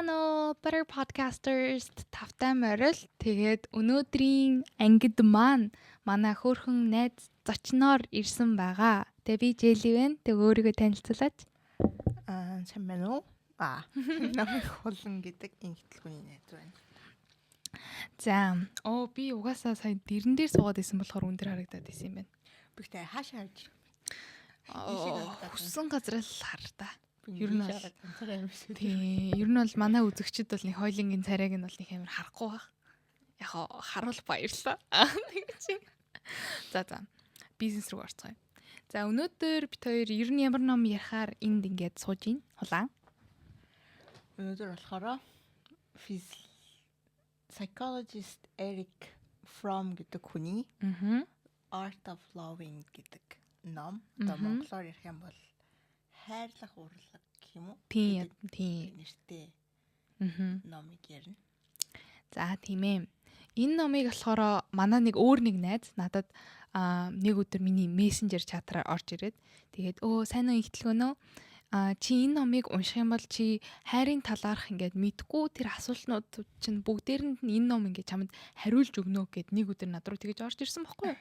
Сайн уу Better Podcasters тавтай морил. Тэгээд өнөөдрийн ангид маань манай хөөрхөн найз зочноор ирсэн байгаа. Тэгээ би Жэли байна. Тэгээ өөрийгөө танилцуулаач. Сайн байна уу? Намайг Хулан гэдэг инхтлгүүний найз байна. За, би угаасаа сая дэрэн дээр суугаад исэн болохоор өндөр харагдаад исэн юм байна. Бигтэй хаашаа харж хүссэн газраас хар та. ер нь ганцаараа юм шиг. Тийм, ер нь бол манай үзэгчид бол нэг хойлонгийн царайг нь бол нэг амар харахгүй байх. Яг харуул баярлаа. За, бизнес руу орцгоё. За, өнөөдөр бид хоёр ер нь ямар ном ярихаар энд ингээд сууж ийн хулаа. Өнөөдөр болохоор psychologist Eric Fromm гэдэг хүний Art of Loving гэдэг ном. Одоо монголоор ярих юм бол хайрлах урлаг гэх юм уу? Тийм. Нэртэй номыг ярина. За, тийм ээ. Энэ номыг болохоор манай нэг өөр нэг найз надад нэг өдөр миний мессенжер чатараар орж ирээд тэгээд сайн уу ихтлгөнөө чи энэ номыг унших юм бол чи хайрын талаарх ингээд мэдгүй тэр асуултнууд чинь бүгдээрэнд нь энэ ном ингээд чамд хариулж өгнө гэд нэг өдөр над руу тэгэж орж ирсэн байхгүй юу.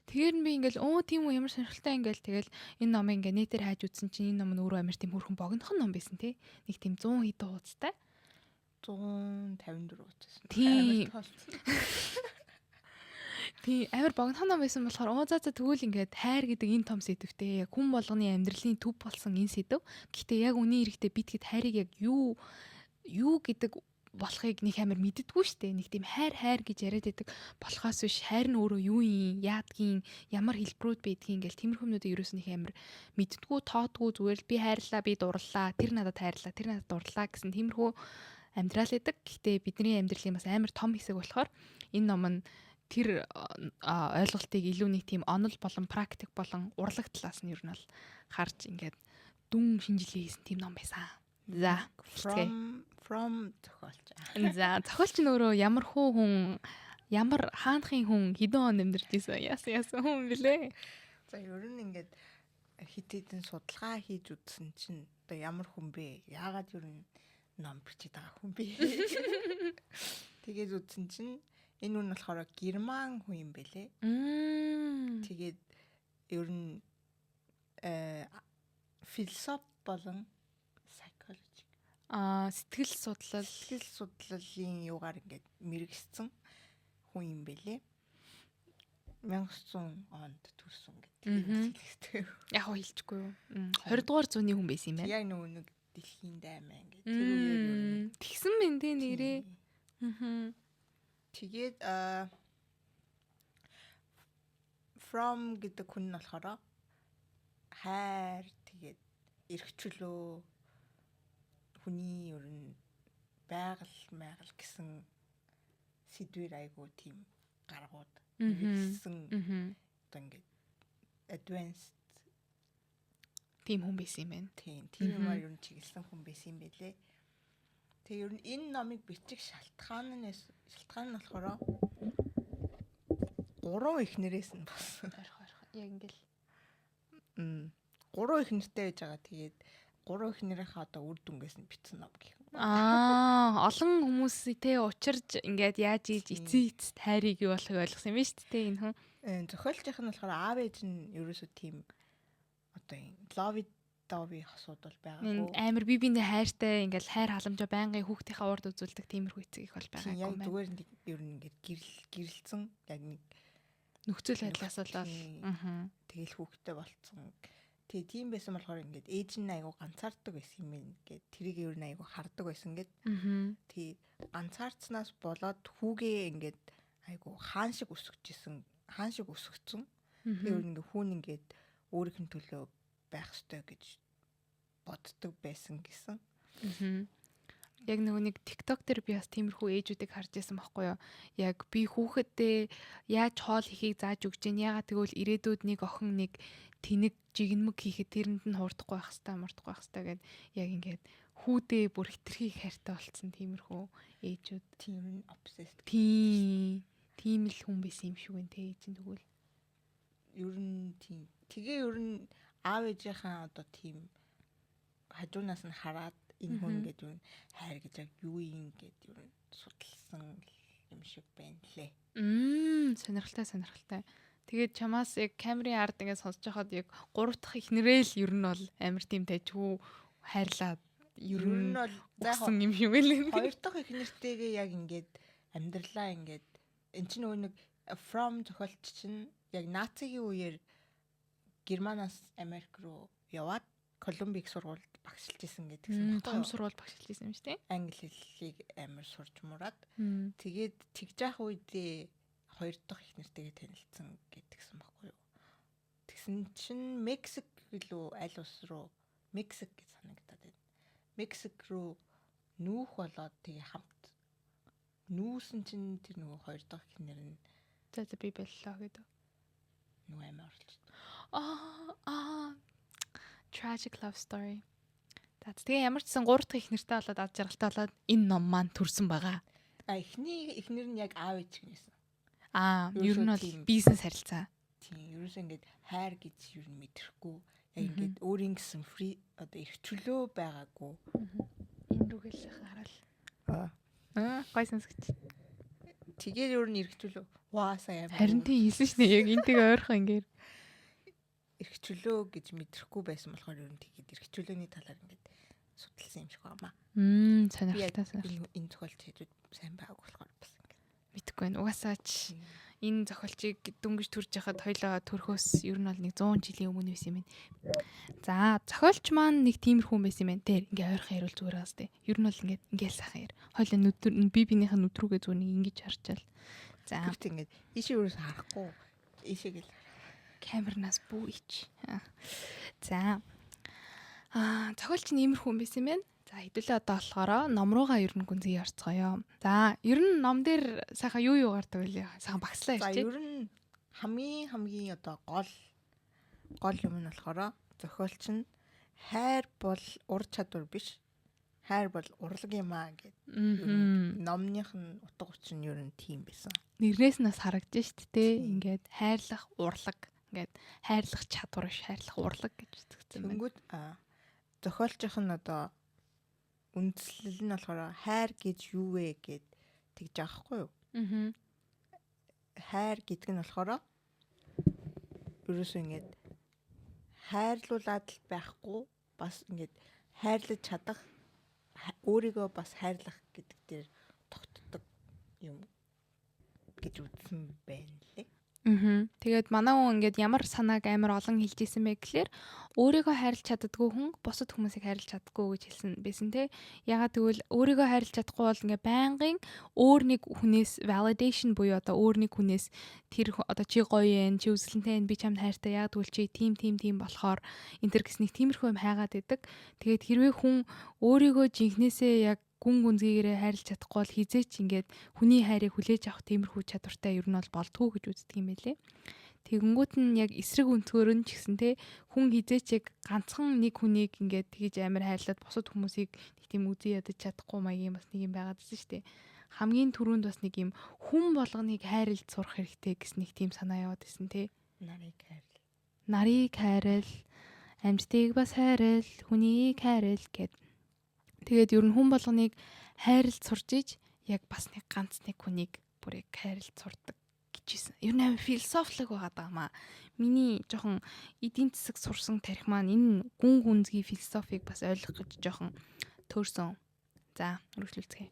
Тэгэхээр би ингээд тийм үү ямар сонирхолтой ингээл тэгэл энэ номыг ингээд нэтээр хайж үзсэн чинь энэ ном нь өөрөө амар тийм хөрхөн богинохон ном байсан те. Нэг тийм 100 хэдэн хуудастай. 154 хуудас. Тийм. Тийм амар богинохон ном байсан болохоор тэгвэл ингээд хайр гэдэг энэ том сэдвтэй яг хүн болгоны амьдралын төв болсон энэ сэдв. Гэхдээ яг үний эрэхтэй битгэд хайрыг яг юу гэдэг болохыг нэг амар мэддэггүй штэ. Нэг тийм хайр гэж яриад байдаг болохоос биш хайр нь өөрөө юу юм, яадгийн, ямар хэлбэрүүд байдгийг ингээл тиймэрхүүмнүүдийг ерөөс нэг амар мэддэггүй, тоодгүй зүгээр л би хайрлаа, би дурлаа, тэр надад хайрлаа, тэр надад дурлаа гэсэн тиймэрхүү амьдрал байдаг. Гэхдээ бидний амьдралын бас амар том хэсэг болохоор энэ ном нь тэр ойлголтыг илүү нэг тийм онол болон практик болон урлаг талаас нь ер нь бол харж ингээд дүн шинжилгээ хийсэн тийм ном байсан. За, from зохиолч. За, зохиолч нь өөрөө ямар хүн, ямар хаанхын хүн хэдэн он амьдарч ирсэн яасан хүн блэ? За, ер нь ингээд хит хитэн судалгаа хийж үзсэн чинь одоо ямар хүн бэ? Яагаад ер нь ном бичиж байгаа хүн бэ? Тэгээд үзсэн чинь энэ нь болохоор герман хүн юм бэлээ. Тэгээд ер нь философи болон psychology сэтгэл судлалын юугаар ингээд мэрэгсэн хүн юм бэлээ. 1900 онд төрсөн гэдэг. Яг хэлчихгүй юу. 20 дугаар зууны хүн байсан юм байна. Яг нэг дэлхийн даймаа ингээд тэр үеэр тэгсэн мэн тэ нэрээ. Тэгээд From гэдэг хүн нь болохоор хайр тэгээд эрхчлөө хүний ер нь байгаль гэсэн сэдвэр айгуу тийм гаргууд ирсэн одоо ингээд advanced тийм хүн байсан юм байна. Тийм юмар ер нь чиглэсэн хүн байсан юм байлээ. Тэгээ ер нь энэ номыг бичих шалтгаан нь болохоор 3 их нэрээс нь болсон. Яг ингээл 3 их нэртэй байж байгаа. Тэгээд 3 их нэрийнхээ одоо үр дүнгээс нь бичсэн ном гэх юм. Олон хүмүүс учирж ингээд яаж эцэст хайрыг юу болохыг ойлгосон юм байна шүү дээ энэ хүн. Зохиолчийнх нь болохоор аав ээж нь ерөөсөө тийм одоо лови асуудал байгаагүй. Амар биендээ хайртай ингээл хайр халамжаа байнгын хүүхдийнхээ урд үзүүлдэг тиймэрхүү эцэг их бол байгаагүй юм байна. Яг зүгээр нэг ер нь ингээд гэрэлцэн яг нэг нөхцөл байдлаас болол тэгэл хүүхдтэй болцсон. Тэгээ тийм байсан болохоор ингээд ээж нь айгу ганцаардаг байсан юм ингээд тэрийг ер нь айгу хардаг байсан гэд. Тэгээ ганцаарцнаас болоод хүүгээ ингээд айгу хаан шиг өсгөжсэн. Тэгээ ер нь ингээд хүүн ингээд өөрийнх нь төлөө байх ёстой гэж боддог байсан гэсэн. Яг нэг TikTok дээр би бас тиймэрхүү ээжүүдийг харж байсан байхгүй юу? Яг би хүүхэддээ яаж хоол хийхийг зааж өгч जैन. Ягаад тэгвэл ирээдүйд нэг охин нэг тэнэг жигнэмэг хийхэд тэрэнд нь хурдахгүй байх хэвээр гэд яг ингээд хүүдээ бүр хитрхи хайртай болцсон тиймэрхүү ээжүүд. Тийм obsessed. Тийм л хүн байсан юм шиг байна те ээж нь тэгвэл. Ер нь тийм. Тэгээ ер нь аав ээжийнхээ одоо тийм хажуунаас нь хараад энэ хүн ингээд юу хайр гэж яг юу юм гээд юу судалсан юм шиг байна лээ. Сонирхолтой. Тэгээд чамаас яг камерын ард ингээд сонсож байхад яг 3 дахь ихнэрээ л ер нь бол амар тийм тажгүй хайрлаад ер нь бол заахан юм шиг байлээ. 2 дахь ихнэртэйгээ яг ингээд амьдралаа ингээд эн чинь нөгөө нэг From зохиолч чинь яг нацигийн үеэр Германаас Америк руу яваад Колумбик сургуульд багшилж исэн гэдгсэн том сургууль багшилж исэн юм шүү дээ. Англи хэллийг амар сурч мураад тэгээд тэгж явах үедээ 2 дахь ихнэртэйгээ танилцсан гэдгсэн баггүй юу. Тэгсэн чинь Мексик гэлөө аль ус руу Мексик гэж санагдаад байна. Мексик руу нүүх болоод тэгээ хамт нүүсэн чинь тэр нөгөө 2 дахь ихнэр нь За би боллоо гэдэг. Нөгөө амар орлоо. Tragic love story. Тэгээ ямар ч сан 3 дахь ихнэртэй болоод ад жаргалтай болоод энэ ном маань төрсэн байгаа. Эхнэр нь яг аав ээж гэнэсэн. Ер нь бол бизнес харилцаа. Тийм, ерөөсөө ингээд хайр гэж юу мэдрэхгүй. Яг ингээд өөрийн гэсэн фри одоо эрх чөлөө байгаагүй. Энэ рүүгээл хараад. Гой сонсогч. Тэгээд ер нь эрх чөлөө. Сая амар. Харин тийм хэлсэн шнэ яг энтэйг ойрхон ингээд эрх чөлөө гэж мэдрэхгүй байсан болохоор ер нь тэгээд эрх чөлөөний талаар ингээд судалсан юм шиг байна. Сонирхолтой. Энэ зохиолч хэдүүд сайн байгааг болохоор бас ингээд мэдхгүй байна. Угаасаач энэ зохиолчийг дөнгөж төрж яхад хоёлоо төрхөөс ер нь бол нэг 100 жилийн өмнө байсан юм байна. За зохиолч маань нэг тиймэрхүү хүн байсан юм байна. Тэр ингээ ойрхон ярил зүгээр байгаас тээ. Ер нь бол ингээл сайхан яар. Хоёлоо нүдэр биенийхээ нүдрүүгээ зүгээр нэг ингэж харчаал. За ингээд ийшээ юус харахгүй. Ийшээ гэл камернаас бүү ич. За зохиолч нь иймэрхүү хүн байсан юм байна. За хэдүүлээ одоо болохоор ном руугаа ер нь гүнзгий орцгоё. За ер нь ном дээр сайхан юу гардаг вэ? Сайхан багслаа ярьчих. За ер нь хамгийн одоо гол юм нь болохоор зохиолч нь хайр бол ур чадвар биш. Хайр бол урлаг юм аа гэдэг. Номных нь утга учир нь ер нь тийм байсан. Нэрнээс нь бас харагдаж шүү дээ. Ингээд хайрлах урлаг, ингээд хайрлах чадвар биш, хайрлах урлаг гэж үзэгдсэн байна. Тэнгүүд зохиолчийнх нь одоо үндслэл нь болохоор хайр гэж юу вэ гэд тэгж аахгүй юу? Хайр гэдэг нь болохоор ерөөсөө ингээд хайрлуулаад л байхгүй бас ингээд хайрлаж чадах өөрийгөө бас хайрлах гэдэг дээр тогтдог юм гэж үзсэн байна лээ. Тэгээд манай хүн ингээд ямар санааг амар олон хэлж исэн бэ гэхэлэр өөрийгөө хайрлаж чаддаггүй хүн бусад хүмүүсийг хайрлаж чаддаггүй гэж хэлсэн байсан те. Ягаад гэвэл өөрийгөө хайрлаж чадахгүй бол ингээд байнгын өөр нэг хүнээс validation буюу одоо өөр нэг хүнээс тэр одоо чи гоё юм, чи үзлэнтэй би чамд хайртай ягаад гэвэл чи тийм болохоор энэ төр гэс нэг тиймэрхүү юм хайгаад идэг. Тэгээд хэрвээ хүн өөрийгөө жинхнээсээ яг гүн гүнзгийгээрээ хайрлаж чадахгүй бол хизээч ингээд хүний хайрыг хүлээж авах тиймэрхүү чадвартай ер нь бол болдгоо гэж үздэг юм байлээ. Тэгэнгүүт нь яг эсрэг өнцгөр нь ч гэсэн те хүн хизээч яг ганцхан нэг хүнийг ингээд тэгж амар хайрлаад бусад хүмүүсийг нэг тийм үзий ядаж чадахгүй маягийн бас нэг юм байгаад байсан шүү дээ. Хамгийн түрүүнд бас нэг юм хүн болгоныг хайрлж сурах хэрэгтэй гэсэн нэг тийм санаа яваад байсан те. Нарыг хайрал, амьтдыг бас хайрал, хүнийг хайрал гэд. Тэгээд ер нь хүн болгоныг хайрлж сурж иж яг бас нэг ганц нэг хүнийг бүрийг хайрлж сурдаг гэжсэн. Ер нь амар философик байгаад байгаа маа. Миний жоохон эдийн засаг сурсан тарих маань энэ гүн гүнзгий философиг бас ойлгох гэж жоохон төөрсөн. За, үргэлжлүүлцгээе.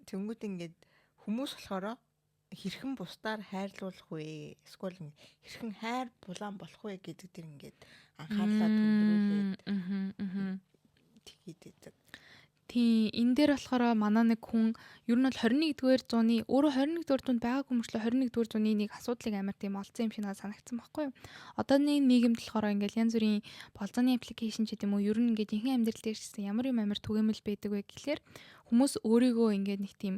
Тэнгүүд ингээд хүмүүс болохоор хэрхэн бусдаар хайрлуулах вэ? Эсвэл хэрхэн хайр булаан болох вэ гэдэг дэр ингээд анхаарлаа төвлөрүүлээд тэгээд тий энэ дээр болохоор манай нэг хүн ер нь бол 21-р зууны өөрөө 21-р зуунд байгаагүй мөрчлөө 21-р зууны нэг асуудлыг амар тийм олцсон юм шиг надад санагдсан байхгүй юу. Одооний нийгэмд болохоор ингээл янз бүрийн болзооны аппликейшн ч гэдэм үү ер нь ингээд ихэнх амьдрал дээр ч гэсэн ямар юм амар түгээмэл байдаг вэ гэхлээр хүмүүс өөрийгөө ингээд нэг тийм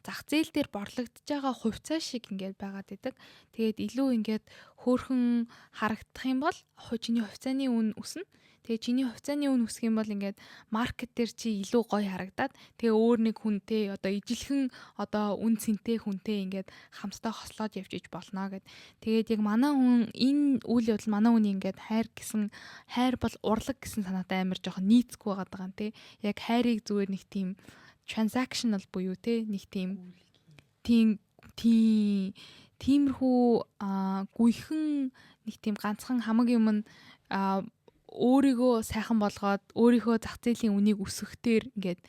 зах зээл дээр борлогдож байгаа хувьцаа шиг ингээд байгаад идэг. Тэгээд илүү ингээд хөөрхөн харагдах юм бол чиний хувьцааны үн өснө. Тэгээ чиний хувьцааны үн өсөх юм бол ингээд маркет дээр чи илүү гоё харагдаад тэгээ өөр нэг хүнтэй одоо ижилхэн одоо үн цэнтэй хүнтэй ингээд хамтдаа хослоод явж иж болно гэд. Тэгээд яг манай хүн энэ үйл явдал манай хүний ингээд хайр бол урлаг гэсэн санаатай амар жоохон нийцгүй байгаа юм те. Яг хайрыг зүгээр нэг тийм transactional буюу те нэг тиймэрхүү гүйхэн нэг тийм ганцхан хамаг юм нь өөрийгөө сайхан болгоод өөрийнхөө зах зээлийн үнийг өсгөхтэр ингээд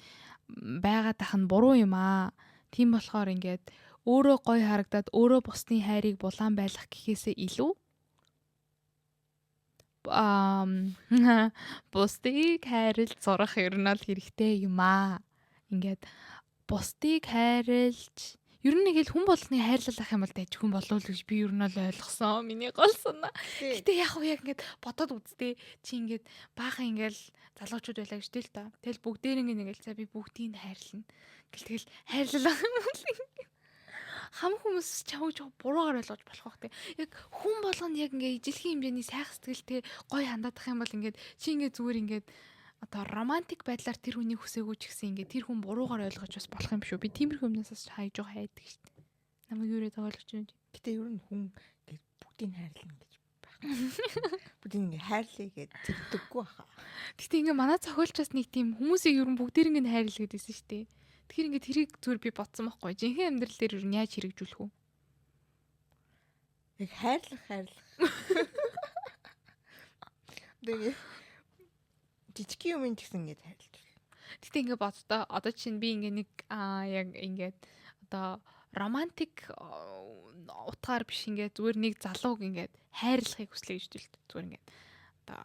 байгаад ах нь буруу юм аа. Тийм болохоор ингээд өөрөө гоё харагдаад өөрөө бусдын хайрыг булаан байлгах гэхээсээ илүү бусдыг хайрлж зурах ер нь л хэрэгтэй юм аа. Ингээд бусдыг хайрлж ер нь нэг л хүн болгоны хайрлах юм бол дэж хүн болов л гэж би ер нь л ойлгосон. Миний гол санаа. Гэтэ яг ингээд бодоод үзтээ чи ингээд баахан ингээд залуучууд байлаа гэж тэл та. Тэгэл бүгдээр ингээд за би бүгдийг хайрлна. Тэгэл хайрлах юм бол хам хүмүүс чамд буруугаар ойлгож болох бах те. Яг хүн болгонд яг ингээд ижилхэн хэмжээний сайх сэтгэлтэй гоё хандах юм бол ингээд чи ингээд зүгээр ингээд одоо романтик байдлаар тэр хүнийг хүсээгүй ч гэсэн ингээд тэр хүн буруугаар ойлгож бас болох юм шүү. Би тиймэрхүү юмнаас хайж байгаа хайдаг шүү дээ. Намайг юу яриад ойлгож байна. Гэтэ ер нь хүн ингээд бүгдийг хайрлна гэж байх. Бүгдийг ингээд хайрлая гэж тэгдэггүй баха. Гэтэ ингээд манай цохиолчоос нэг тийм хүмүүсийг ер нь бүгдийг ингээд хайрлаа гэдээсэн шүү дээ. Тэгэхээр ингээд тэрийг зүгээр би бодсон байхгүй. Жинхэнэ амьдрал дээр ер нь яаж хэрэгжүүлэх вэ? Яг хайрлах. Тэгээ жижиг юм гэсэн ингээд хайрлаж байна. Гэтэ ингээд боддоо одоо чинь би ингээд нэг яг ингээд одоо романтик утгаар биш ингээд зүгээр нэг залууг ингээд хайрлахыг хүслээ гэж хэлдэг. Зүгээр ингээд одоо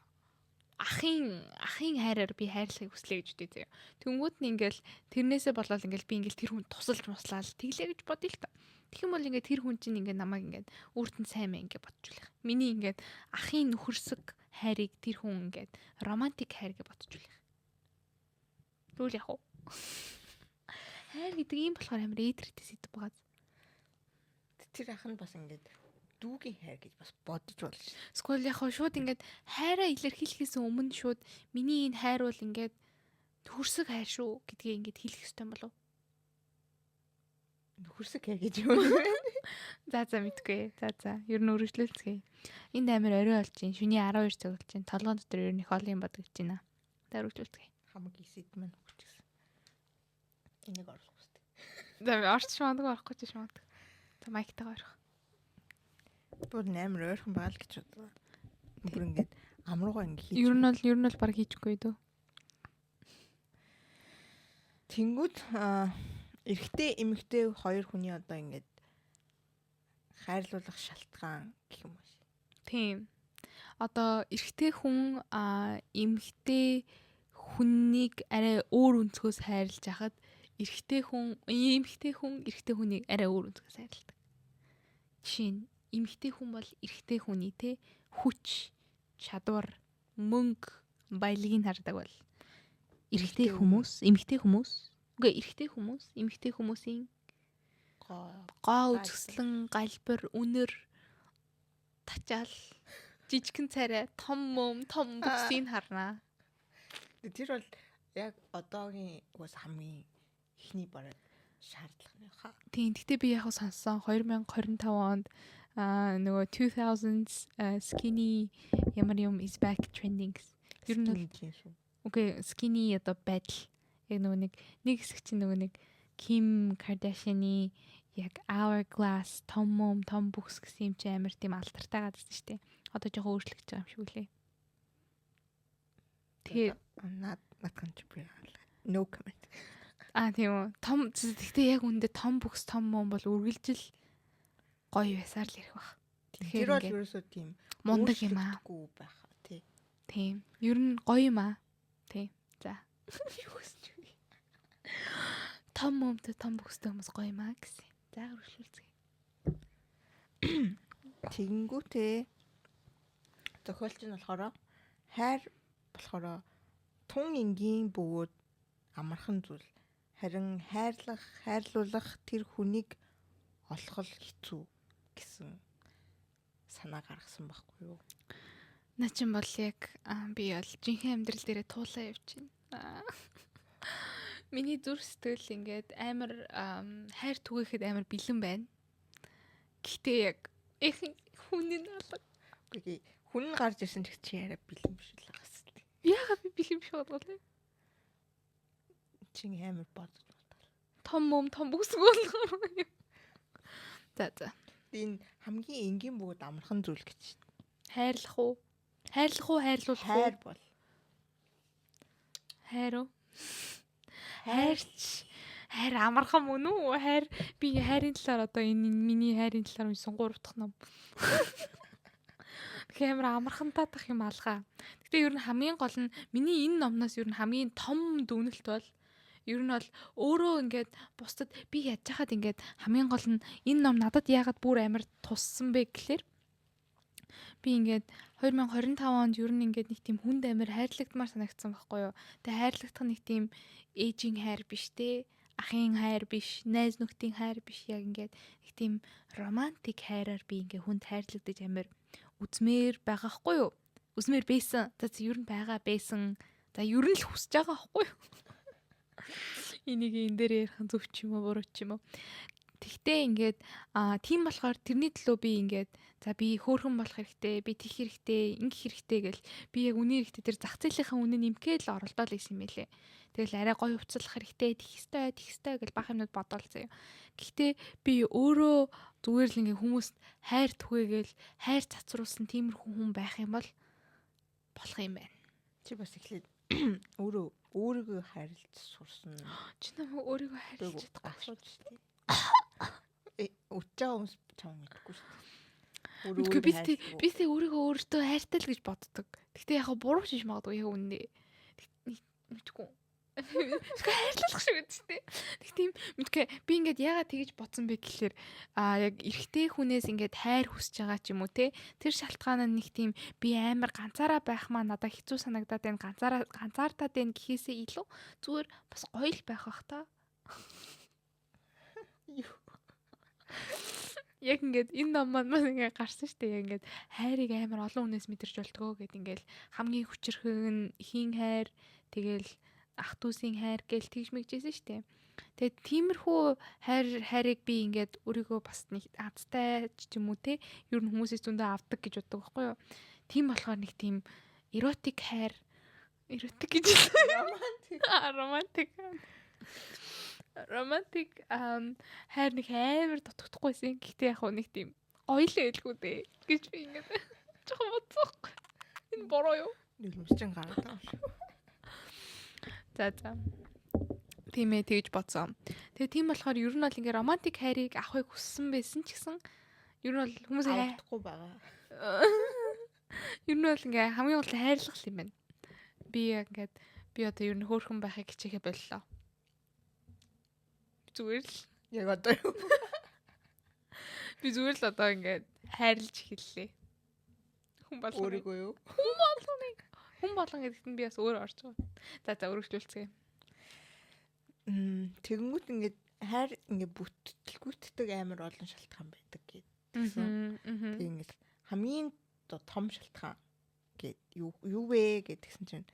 ахын хайраар би хайрлахыг хүслээ гэж хэлдэг. Тэнгүүд нь ингээд тэрнээсээ болоод ингээд би ингээд тэр хүн тусалж муслаад тэглээ гэж бодъё л та. Тэгэх юм бол ингээд тэр хүн чинь ингээд намайг ингээд өөртөө сайн мэн ингээд бодчихулах. Миний ингээд ахын нөхөрсөг хайрыг тэр хүн ингээд романтик хайр гэж бодчихулах. Тэгвэл яг уу. Хайр гэдэг юм болохоор амар эдэртэй сэдв байгаа. Тэр ах нь бас ингээд дүүгийн хайр гэж бас бодож болно шүү. Эсвэл яг хөө шууд ингээд хайраа илэрхийлэхээс өмнө шууд миний энэ хайр бол ингээд нөхөрсөг хайр шүү гэдгийг ингээд хэлэх ёстой юм болов. Нөхөрсөг хайр гэж юу вэ? За мэдгүй. За ер нь өргөжлүүлцгээе. Энд амар орой болж байна. Шөнийн 12 цаг болж байна. Толгойн дотор ер нь их олон юм бодогдож байна. За өргөжлүүлцгээе. Хамаг эсэд маань өгч гэсэн. Энийг оруулах хэрэгтэй. За орч шмаадаг орохгүй ч шмаадаг. За майктайгаа орох. Бүр амар ойрхон байгаа л гэж бодлоо. Бүр ингээд амруугаа ингээд хийж. Ер нь бол баг хийчихгүй дөө. Тэнгүүд эрэгтэй эмэгтэй хоёр хүний одоо ингээд хайрлуулах шалтгаан гэх юм байна. Тийм. Одоо эрэгтэй хүн эмэгтэй хүнийг арай өөр өнцгөөс хайрлаж хахад эмэгтэй хүн эрэгтэй хүнийг арай өөр өнцгөөс хайрладаг. Жишээ нь эмэгтэй хүн бол эрэгтэй хүний хүч, чадвар, мөнгө, баялагийг хардаг бол эрэгтэй хүмүүс эмэгтэй хүмүүсийн гоо үзэсгэлэн, галбир, үнэр, тачаал, жижигхэн царай, том бүксийг харнаа. Тэр бол яг одоогийн уус хамгийн ихний бараг шаардлага нь хаа. Тийм. Гэтэ би яг сонссон 2025 онд нөгөө 2000s skinny ямар юм is back trending. Ер нь окей skinny одоо байдал. Яг нөгөө нэг хэсэг чинь нөгөө нэг Kim Kardashian-ы яг hourglass том бүкс гэсэн юм чи амар тийм алдартай гадсан шүү дээ. Одоо жоохон өөрчлөгдөж байгаа юм шиг үлээ. Тэгээ надхан ч би no comment. Тийм үү. Гэхдээ яг үндэ том бүкс том бол үргэлжил гоё байсаар л ярих баг. Тэр бол ерөөсөө тийм мундаг юм аа. Тийм. Ер нь гоё юм аа. Тийм. За. Юу гэж том бүкстэй хүмүүс гоё юм аа гэсэн. За өргөжлүүлцгээе. Тэгэнгүүтээ зохиолч нь болохоор хайр болохоор тун энгийн бөгөөд амархан зүйл. Харин хайрлуулах тэр хүнийг олох хэцүү гэсэн санаа гаргасан байхгүй юу? Наа чин бол яг би бол жинхэнэ амьдрал дээрээ туулаа явж байна. Миний зүрх сэтгэл ингээд амар хайр түгээхэд амар бэлэн байна. Гэхдээ яг хүний алга. Би хүн нь гарч ирсэн ч чи яриа бэлэн биш л байгаа хэвчээ. Яагаад би бэлэн биш болов вэ? Чи амар бодож байна. Том бүсгүй болохоор. За. Энэ хамгийн энгийн бөгөөд амархан зүйл гэж. Хайрлах уу? Хайрлуулах уу? Хайр бол. Хайр уу? Хайр амархан мөн үү? Хайр би хайрын талаар одоо энэ миний хайрын талаар уншсан 3 дахь ном. Тэгэхээр амар амархан таадах юм алгаа. Гэтэ ер нь хамгийн гол нь миний энэ номноос ер нь хамгийн том дүгнэлт бол ер нь бол өөрөө ингээд бусдад би яаж хахад ингээд хамгийн гол нь энэ ном надад яагаад бүр амар туссан бэ гэхэлэр би ингээд 2025 онд ер нь ингээд нэг тийм хүнд амар хайрлагдмаар санагдсан байхгүй юу. Тэгээ хайрлагдах нэг тийм ээжийн хайр биш те, ахын хайр биш, найз нөхдийн хайр биш, яг ингээд нэг тийм романтик хайраар би ингээд хүнд хайрлагдаж амар үзмээр байгаа хгүй юу. Үзмээр байсан. За ер нь байгаа байсан. За ер нь л хүсэж байгаа хгүй юу. Энийг энэ дээр ярих зөв ч юм уу буруу ч юм уу. Тэгтээ ингээд тийм болохоор тэрний төлөө би ингээд за би хөөрхөн болох хэрэгтэй, би тэх хэрэгтэй, ингэх хэрэгтэй гэл би яг үнийн хэрэгтэй тэр зах зээлийнхаа үнэ нэмгээд л оролдоод байсан юм байлээ. Тэгэл арай гоё хувцлах хэрэгтэй, тэх ёстой гэл бах юмнууд бодоол заяа. Гэхдээ би өөрөө зүгээр л ингээд хүмүүст хайр түгээгээл хайр цацруулсан тиймэрхүү хүн байх юм бол болох юм байна. Чи бас эхлээд өөрийгөө хайрлаж сурсан. Чи намайг өөрийгөө хайрлаж чадахгүй шүү дээ. Өчөө хүмүүс чам мэдгүй шүү дээ. дээ. Би тэ өөрийгөө өөртөө хайртай л гэж боддог. Гэхдээ яг буруу шиш магадгүй яг үнэ. Мэдгүй. Хайрлах шиг гэдэг шүү дээ. Тэг тийм мэдгүй би ингээд яагаад тэгэж бодсон бэ гэхэлэр яг эрэгтэй хүнээс ингээд хайр хүсэж байгаа ч юм уу те. Тэр шалтгаан нь нэг тийм би амар ганцаараа байх маа надад хэцүү санагдаад байна. Ганцаардаад байна гэхээсээ илүү зүгээр бас гоё л байх бах та. Яг ингээд энэ ном маань ингээд гарсан шүү дээ. Яг ингээд хайрыг амар олон хүнээс мэдэрч болтгоо гэд ингээд хамгийн хүчрхэн хийн хайр тэгэл ах дүүсийн хайр гэл тэгж мэгжсэн шүү дээ. Тэгээд тиймэрхүү хайрыг би ингээд өөрийгөө бас нэг азтай ч юм уу те ер нь хүмүүсээс зөндөө авдаг гэж боддог байхгүй юу. Тийм болохоор нэг тийм эротик хайр гэж романтик хайр нэг амар дутагдахгүйсэн. Гэхдээ яг нэг тийм гоё л байлгүй дээ гэж би ингээд жоохон бодсон. Энэ бороо юу? Нөлмөсчин гараад байгаа шүү. За. Тийм ээ тэгж бодсон. Тэгээ тийм болохоор ер нь бол ингээ романтик хайрыг авахыг хүссэн байсан ч гэсэн ер нь бол хүмүүс авахгүй байгаа. Ер нь бол ингээ хамгийн гол хайрлах юм байна. Би одоо ер нь хөөрхөн байхыг хичээхэ боллоо. Зүгээр л яг одоо юу? Би зүгээр л одоо ингээ хайрлаж эхэллээ. Хүн болгоо. Өөрийгөө юу? Хүн болгон гэдэгт нь би бас өөр орж байгаа. За өргөжлүүлцгээе. Тэгэнгүүт ингээд хайр ингээд бүтэлгүйтдэг амар олон шалтгаан байдаг гэсэн. Тэг ингээд хамгийн том шалтгаан гэд юу вэ гэдгсэн чинь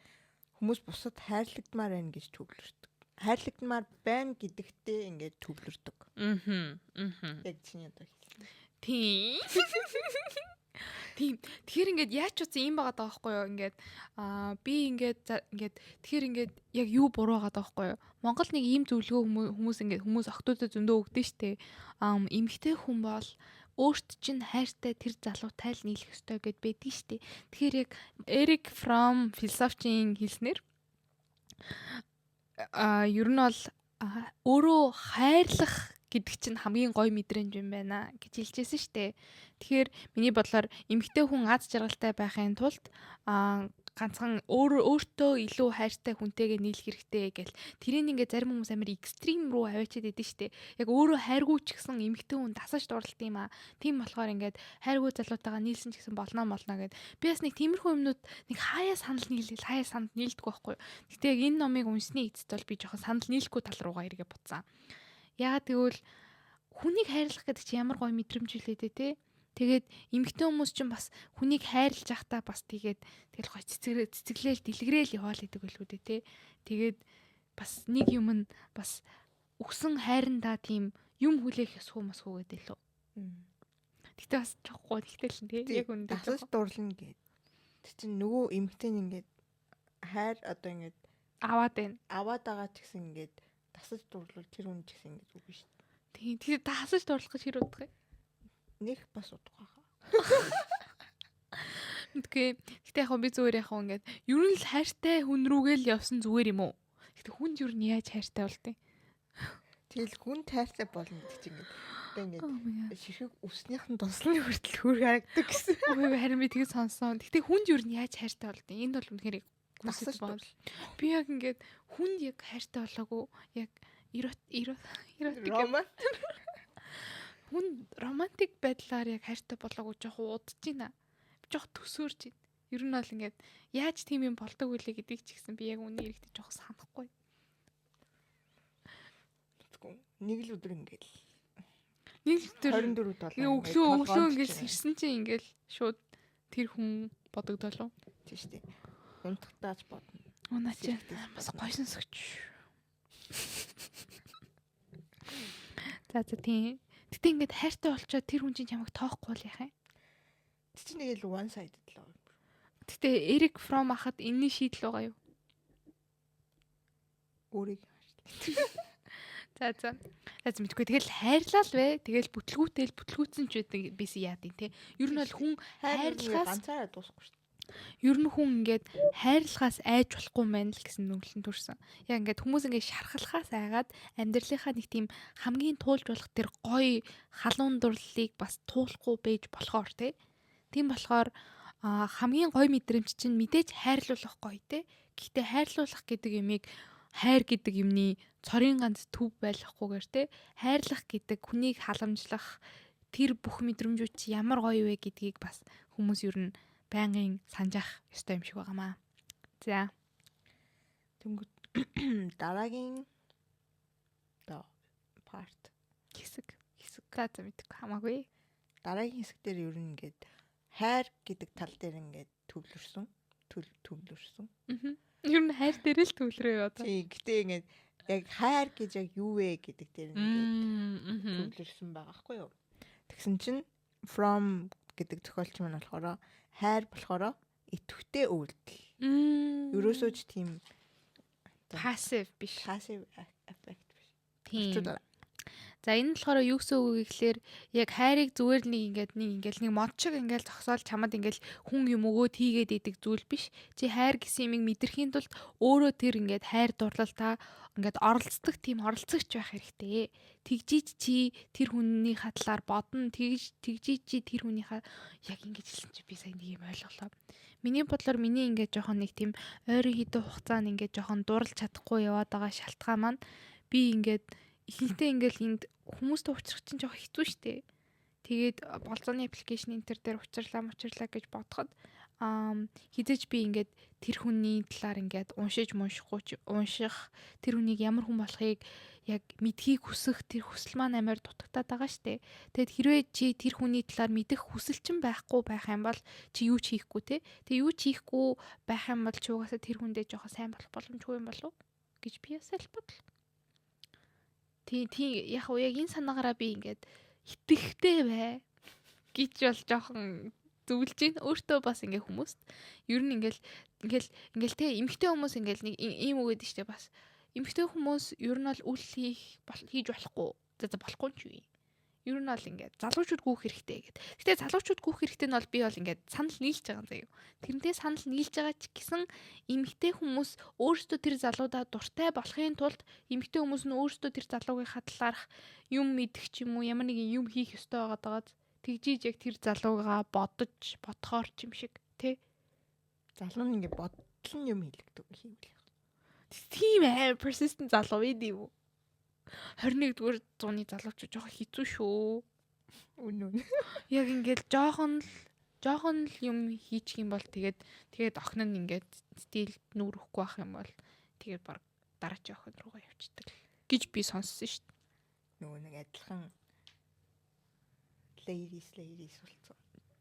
хүмүүс бусад хайрлагдмаар байна гэж төвлөрдөг. Хайрлагдмаар байна гэдэгтээ ингээд төвлөрдөг. Яг чиний одоо хэлсэн. Тийм. Тэгэхээр ингээд яач утсан юм байгаа даа байхгүй юу? Ингээд би ингээд тэгэхээр ингээд яг юу буруу байгаа даа байхгүй юу? Монгол нэг ийм зөвлөгөө хүмүүс охтуудад зөндөө өгдөө штэ. Эмэгтэй хүн бол өөрт чинь хайртай тэр залуутай л нийлэх ёстой гэд байдгийг штэ. Тэгэхээр яг Эрик Фром философийн хэлснээр ер нь бол өөрөө хайрлах гэдэг чинь хамгийн гоё мэдрэмж юм байна гэж хэлжсэн штэ. Тэгэхээр миний бодлоор эмэгтэй хүн аз жаргалтай байхын тулд ганцхан өөртөө илүү хайртай хүнтэйгээ нийлэх хэрэгтэй гэл тэрийг ингээ зарим хүмүүс амар экстрим руу аваачаад идэв штэ. Яг өөрөө хайргүй ч гэсэн эмэгтэй хүн дасаж дурлалт юм аа. Тийм болохоор ингээд хайргүй залуутайгаа нийлсэн ч гэсэн болно гэд. Би бас нэг тиймэрхүү юмнууд нэг хаяа санал нийлдэг байхгүй. Гэтэ яг энэ номыг уншсны эцэст бол би жоохон санал нийлэхгүй тал руугаа эргээ буцсан. Яагаад гэвэл хүнийг хайрлах гэдэг чи ямар гоё мэдрэмж үлээдэ те. Тэгээд эмэгтэй хүмүүс ч бас хүнийг хайрлаж байхдаа бас тэгээд тэгэл гой цэцэглээл дэлгрээл яваал гэдэг байлгүй дээ те. Тэгээд бас нэг юм нь бас өгсөн хайрандаа тийм юм хүлээх ёсгүй мосгүй гэдэг лөө. Гэтэ бас жоохгүй ихтэл нь те. Яг үнэндээ дасаж дурлна гэд. Тэг чинь нөгөө эмэгтэй нь ингээд хайр одоо ингээд аваад байна. аваад байгаа ч гэсэн ингээд дасаж дурлал тэр хүн ч гэсэн ингээд үгүй шүү дээ. Тийм тэгээд дасаж дурлах гэж хэр удах юм? Нэг бас удахгүй хаа. Мэдгүй. Гэтэ яг би зүгээр яг ингээд ер нь л хайртай хүн рүүгээ л явсан зүгээр юм уу? Гэтэ хүнд ер нь яаж хайртай болдیں۔ Тэгэл хүн тайртай болно гэдэг чинь ингээд ширхэг өснийх нь дусланы хүртэл хөр харагдаг гэсэн. Ой харин би тэгээд сонссон. Гэтэ хүнд ер нь яаж хайртай болдیں۔ Энд бол үнэхээр гүйцэтгэж байна. Би яг ингээд хүнд яг хайртай болоогүй яг эротик хүн романтик байдлаар яг хайртай болоогүй жоох удаж байна. Жоох төсөөрч байна. Ер нь бол ингээд яаж тийм юм болдог вүлээ гэдгийг ч гэсэн би яг үний эрэхтэй жоох санахгүй. Нэг л өдөр ингээд нэг л өдөр 24 өглөө ингээд ирсэн чинь ингээд шууд тэр хүн бодогдолоо. Тийм шүү дээ. Унтахтаач бодно. Унаачаа бас гойсон сөгч. За тийм. Гэтэ ингээд хайртай болчоод тэр хүн чинь чамайг тоохгүй л яах юм. Тэг чи нэг л one sided л байгаа юм. Гэтэ Эрик Фром ахад энэний шийдэл байгаа юу? Өөрийг За мэдгүй. Тэгэл хайрлаа л вэ. Тэгэл бүтлгүүцэн ч байдаг бисэн яадیں۔ Тэ. Ер нь бол хүн хайрлахаас ганцаараа дуусахгүй шүү дээ. Ер нь хүн ингээд хайрлахаас айж болохгүй мэн л гэсэн нүгэлэн төрсөн. Яг ингээд хүмүүс ингээд шархалхаас айгаад амьдралынхаа нэг тийм хамгийн туулж болох тэр гоё халуун дурлалыг бас туулахгүй байж болохоор тэ. Тийм болохоор хамгийн гоё мэдрэмж чинь мэдээж хайрлуулах гоё тэ. Гэхдээ хайрлуулах гэдэг юмыг хайр гэдэг юмны цорын ганц төв байхгүйгээр те хайрлах гэдэг хүнийг халамжлах тэр бүх мэдрэмжүүд чи ямар гоё вэ гэдгийг бас хүмүүс ер нь байнгын санджах ёстой юм шиг байгаамаа. За. Тэнгүүд дараагийн part хэсэг. За мэдгүй хамаагүй. Дараагийн хэсэг дээр ер нь ингээд хайр гэдэг тал дээр ингээд төвлөрсөн. Ер нь хайр дээр л төвлөрөө яваа. Тий, гэтээ ингээд яг хайр гэж яг юу вэ гэдэг дээр ингээд төвлөрсөн байгаа байхгүй юу? Тэгсэн чинь from гэдэг зохиолч маань болохоор хайр болохоор идэвхтэй үйлдэл. Ерөөсөө ч тийм passive биш. Passive affect биш. Тийм. За энэ нь болохоор юу гэсэн үг вэ гэхээр яг хайрыг зүгээр нэг мод шиг ингээл зогсоол чамд ингээл хүн юм өгөөд хийгээд идэг зүйл биш. Чи хайр гэсэн юмыг мэдрэхийн тулд өөрөө тэр ингээд хайр дурлал та ингээд оролцдог тийм оролцогч байх хэрэгтэй. Тэгжиж чи тэр хүний хатлаар бодно. Тэгжиж чи тэр хүнийхээ яг ингэж хэлсэн чи би сая нэг юм ойлголоо. Миний бодлоор миний ингээд жоохон нэг тийм ойрын хідэн хугацаанд ингээд жоохон дурлж чадахгүй яваад байгаа шалтгаан маань би ингээд ихэнхдээ ингээл энд хүмүүстэй уулзах чинь жоох хэцүү шттэ. Тэгээд болзооны аппликейшн энтер дээр учирлаа гэж бодоход хизээч би ингээд тэр хүний талаар ингээд унших тэр хүнийг ямар хүн болохыг яг мэдхийг хүсэх тэр хүсэл маань амар дутагтаад байгаа штэ. Тэгэд хэрвээ чи тэр хүний талаар мэдэх хүсэл чинь байхгүй байх юм бол чи юу ч хийхгүй те. Тэгээ юу ч хийхгүй байх юм бол чи угаасаа тэр хүндээ жоох сайн болох боломжгүй юм болов гэж би ясаа л бодлоо. Тийм яг энэ санаагаараа би ингээд итгэхтэй бай гэж бол жоохон зөвлөж байна. Өөртөө бас ингээ хүмүүст ер нь ингээл те эмэгтэй хүмүүс ингээл нэг ийм үг гэдэг штэ бас эмэгтэй хүмүүс ер нь бол үл хийж болохгүй. За болохгүй ч юу. Ер нь бол ингээд залуучууд гүөх хэрэгтэй гэдэг. Гэтэ залуучууд гүөх хэрэгтэй нь бол би бол ингээд санал нийлж байгаа юм заяа. Тэрнтэй санал нийлж байгаа ч гэсэн эмэгтэй хүмүүс өөрсдөө тэр залуудаа дуртай болохын тулд эмэгтэй хүмүүс нь өөрсдөө тэр залуугийн талаарх юм мэдэх ч юм уу ямар нэгэн юм хийх ёстой байгаад тэгжиж яг тэр залуугаа бодохоор ч юм шиг тий. Залуу нь ингээд бодлон юм хийлэгдэг хийвэл. Тийм persistent залуу ээ. 21-р зууны залуучууд жоохон хэцүү шүү. Үнэн. Яг ингээд жоохон л юм хийчих юм бол тэгээд охин нь ингээд стил нүрэхгүй байх юм бол тэгээд баг дараач охин руугаа явчихдаг гэж би сонссон шүү дээ. Нөгөө нэг адилхан ladies болсон.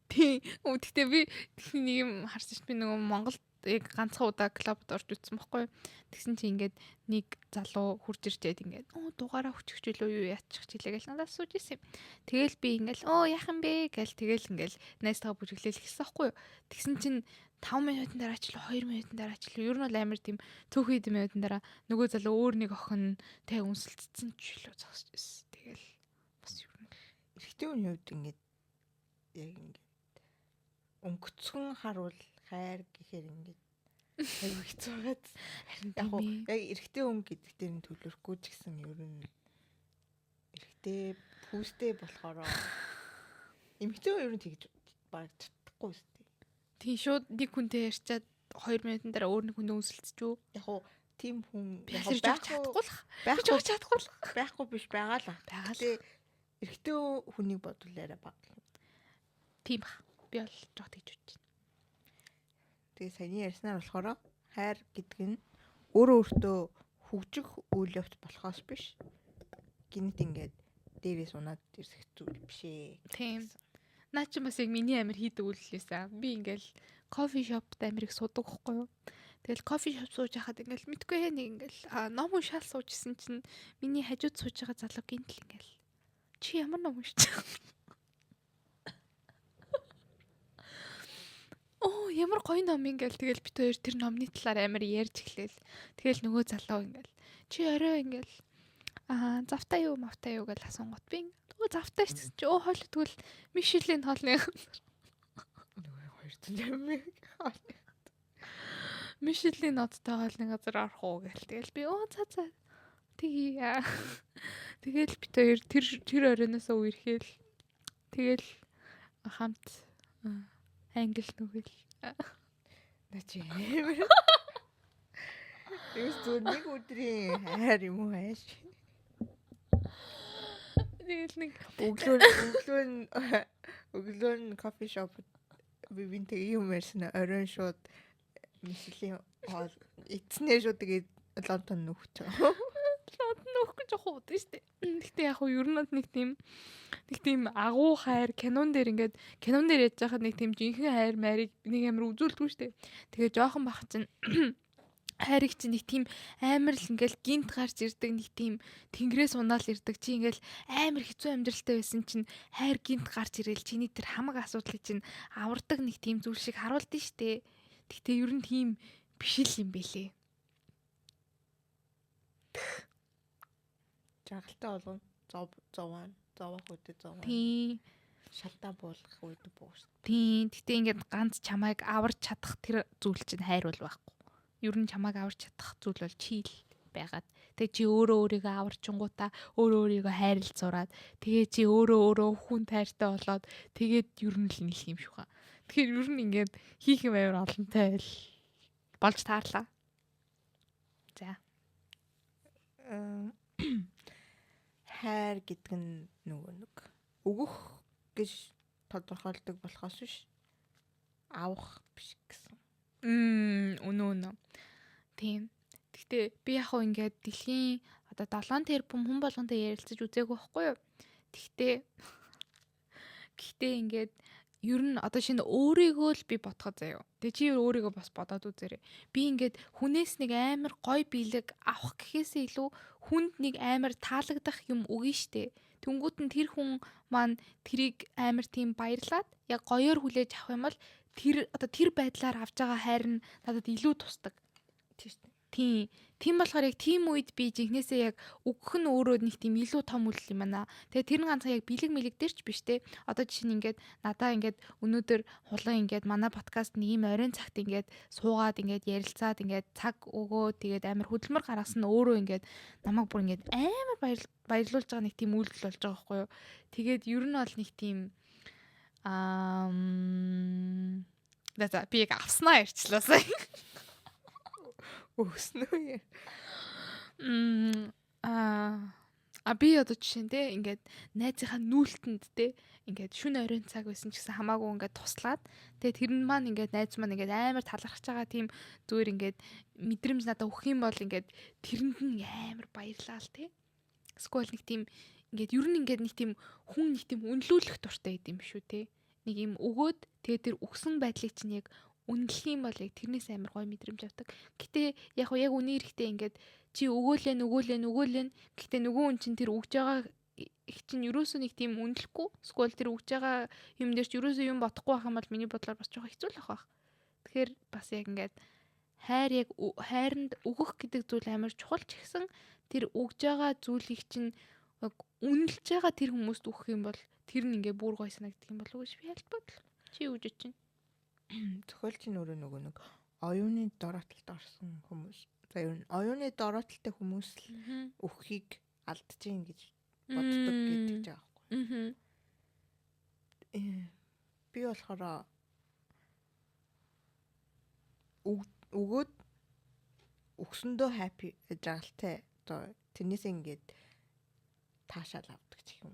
Тийм. Гэхдээ би тэгсэн нэг юм харсан шүү дээ. Би нөгөө Монголд яг ганцхан удаа клубд орж үзсэн байхгүй юу. Тэгсэн чи ингээд нэг залуу хурж ирчээд ингээд дугаараа хүчгчүүлөө юу яачих жилээ гэл надаас сууж ирсэн юм. Тэгэл би ингээд яах юм бэ гэл тэгэл ингээд найстайгаа бүжиглээл ихсэн байхгүй юу. Тэгсэн чин 5 минутын дараа ч л 2 минутын дараа ч л ер нь бол амар тийм цөөхөн хэдэн минутын дараа нөгөө залуу өөр нэг охин тэ үнсэлцсэн ч л зогсож ирсэн. Тэгэл бас ер нь Эрэгтэй хүний хувьд ингээд яг ингээд өнгөцгөн харуул хайр гэхээр ингээд аюу хэцүү байгаад яг хоо яг эрэгтэй хүн гэдэг дээр нь төлөвлөхгүй ч гэсэн ер нь эрэгтэй пүүстэй болохоор эмэгтэй хүн ер нь тэгж баг чадахгүй шүү дээ. тийм шууд нэг хүнтэй ярьчаад 2 минутын дараа өөр нэг хүнээ үнсэлцэж юу? Яг хоо тийм хүн Яхаж чадахгүй л байхгүй биш байгаа л. Тэгтээ эрэгтэй хүнийг бодвол арай баг. Тийм ба. Би бол жоо тэгж бодож байна. Тэгээ саяны ярьснаар болохоор хайр гэдэг нь өөрөө өөртөө хөгжих үйл явц болохоос биш. Гинт ингээд дээрээс унаад ирсэх зүйл биш ээ. Тийм. Наа чи бас яг миний амир хийдэг үйллээсаа. Би ингээл кофе шопт амир их судаг байхгүй юу? Тэгэл кофе шоп сууж хахад ингээл мэдгүй нэг ингээл ном уншаал суужсэн чинь миний хажууд сууж байгаа залуу гинтл ингээл чи ямар ном уншиж байгаа? Ямар гоё ном ингээл тэгэл бит хоёр тэр номны талаар амар ярьж эхлэв. Тэгэл нөгөө залуу ингээл чи орой ингээл завтай юу мавтай юу гэж асуунгот би нөгөө завтай шүү чи хойлоо тэгвэл Мишелийн хоолны Нөгөө 250 Мишелийн ноттой хоолны газар орох уу гэл тэгэл би за тэгье. Тэгэл бит хоёр тэр оройноос үерхэл тэгэл хамт англи нүгэл начи. Тэгээс зүгээр нэг өдрийн хайр юм уу хайш. тэгэл нэг өглөө кофе шоп бивинтэй юм ярьсан оройн шууд Мишелийн хоол эцнээ шууд тэгээд лонтон нөхч. Лонтон нөхөх гэж явах уу штэ. Гэхдээ яг юу ер нь нэг тийм агуу хайр кинон дээр яаж байхад нэг тийм жинхэнэ хайр марийг нэг амар үзүүлдэггүй штэ. Тэгээ жоохон бах чинь хайрыг чинь нэг тийм амар л ингээл гинт гарч ирдэг нэг тийм тэнгэрээс унаал ирдэг чи ингээл амар хэцүү амьдралтай байсан чинь хайр гинт гарч ирээл чиний тэр хамаг асуудлыг чинь авардаг нэг тийм зүйл шиг харуулдیں штэ. Гэхдээ ер нь тийм биш л юм бэлээ. Жаргалтай болгон зовоох үедээ зовоо. Тийм. Шалтаа буулгах үед буус. Тийм. Гэтэ ингээд ганц чамайг аварч чадах тэр зүйл чинь хайр бол байхгүй. Ер нь чамайг аварч чадах зүйл бол чи л байгаад. Тэгээ чи өөрөө өөрийгөө аварчингуудаа өөрөө өөрийгөө хайрлцураад тэгээ чи өөрөө хүн тайртай болоод тэгээд ер нь л нэг юм шүү хаа. Тэгэхээр ер нь ингээд хийх юм амар олонтой л болж таарлаа. За. Хайр гэдэг нь нөгөө нэг өгөх гэж тодорхойлдог болохоос биш авах биш гэсэн. Үнэн. Тийм. Гэхдээ би яг хөө ингээд дэлхийн одоо 7 тэрбум хүн болгонтэй ярилцаж үзээгүй байхгүй юу? Гэхдээ ингээд ер нь одоо шинэ өөрийгөө л би бодоход заяа. Тэгээ чи өөрийгөө бас бодоод үзээрэй. Би ингээд хүнээс нэг амар гоё биелэг авах гэхээсээ илүү хүнд нэг амар таалагдах юм өгнө штэ. Тэнгүүт нь тэр хүн маань тэрийг амар тийм баярлаад яг гоёор хүлээж авах юм бол тэр байдлаар авж байгаа хайр нь надад илүү тусдаг. Тийм. Тийм болохоор яг тийм үед би жинхнээсээ яг өгөх нь өөрөө нэг тийм илүү том үйл юм байна. Тэгээ тэр нь ганцхан яг бэлэг мэлэг дээр ч биш те. Одоо жишээ нь ингээд надаа ингээд өнөөдөр хулган ингээд манай подкаст нэг юм оройн цагт ингээд суугаад ингээд ярилцаад ингээд цаг өгөө тэгээд амар хөдөлмөр гаргасан нь өөрөө ингээд намайг бүр ингээд амар баярлуулж байгаа нэг тийм үйлдэл болж байгаа байхгүй юу. Тэгээд ер нь бол нэг тийм би яг авснаа ярьчлаа сая. Өснөө. Би одоо жишээ нь те ингээд найзынхаа нүүлтэнд те ингээд шүн оройн цаг байсан ч гэсэн хамаагүй ингээд туслаад тэгээ тэр нь маань ингээд найз маань ингээд амар талархаж байгаа тийм зүгээр ингээд мэдрэмж надад өгөх юм бол ингээд тэрэнд нь амар баярлаа л те. Эсвэл нэг тийм ингээд ер нь ингээд нэг тийм хүн нэг тийм үнэлүүлэх дуртай байд юм шүү те. Нэг юм өгөөд тэгээ тэр өгсөн байдлыг чинь яг үнэлэх юм бол яг тэрнээс амар гоё мэдрэмж авдаг. Гэтэ яг үнийн эрэхтэй ингээд чи өгөөлэн. Гэтэ нөгөө хүн чинь тэр өгж байгаа их чинь ерөөсөө нэг тийм үнэлэхгүй. Эсвэл тэр өгж байгаа юм дээр ч ерөөсөө юм бодохгүй байх юм бол миний бодлоор бас жоохон хэцүү л байх. Тэгэхээр бас яг ингээд хайранд өгөх гэдэг зүйл амар чухал ч гэсэн тэр өгж байгаа зүйлийг чинь үнэлж байгаа тэр хүмүүст өгөх юм бол тэр нь ингээ бүр гоё санагддаг юм болов уу гэж би хэлбэл чи юу гэж чинь Зохиолч нь өөрөө нөгөө нэг оюуны дороотолд орсон хүмүүс. За ер нь оюуны дороотолтой хүмүүс л өгөхийг алдчихээн гэж боддог гэдэг ч аахгүй. Би болохоор өгөөд өгсөндөө happy жаргалтай. Одоо тэрнээс ингээд таашаал авдаг ч юм.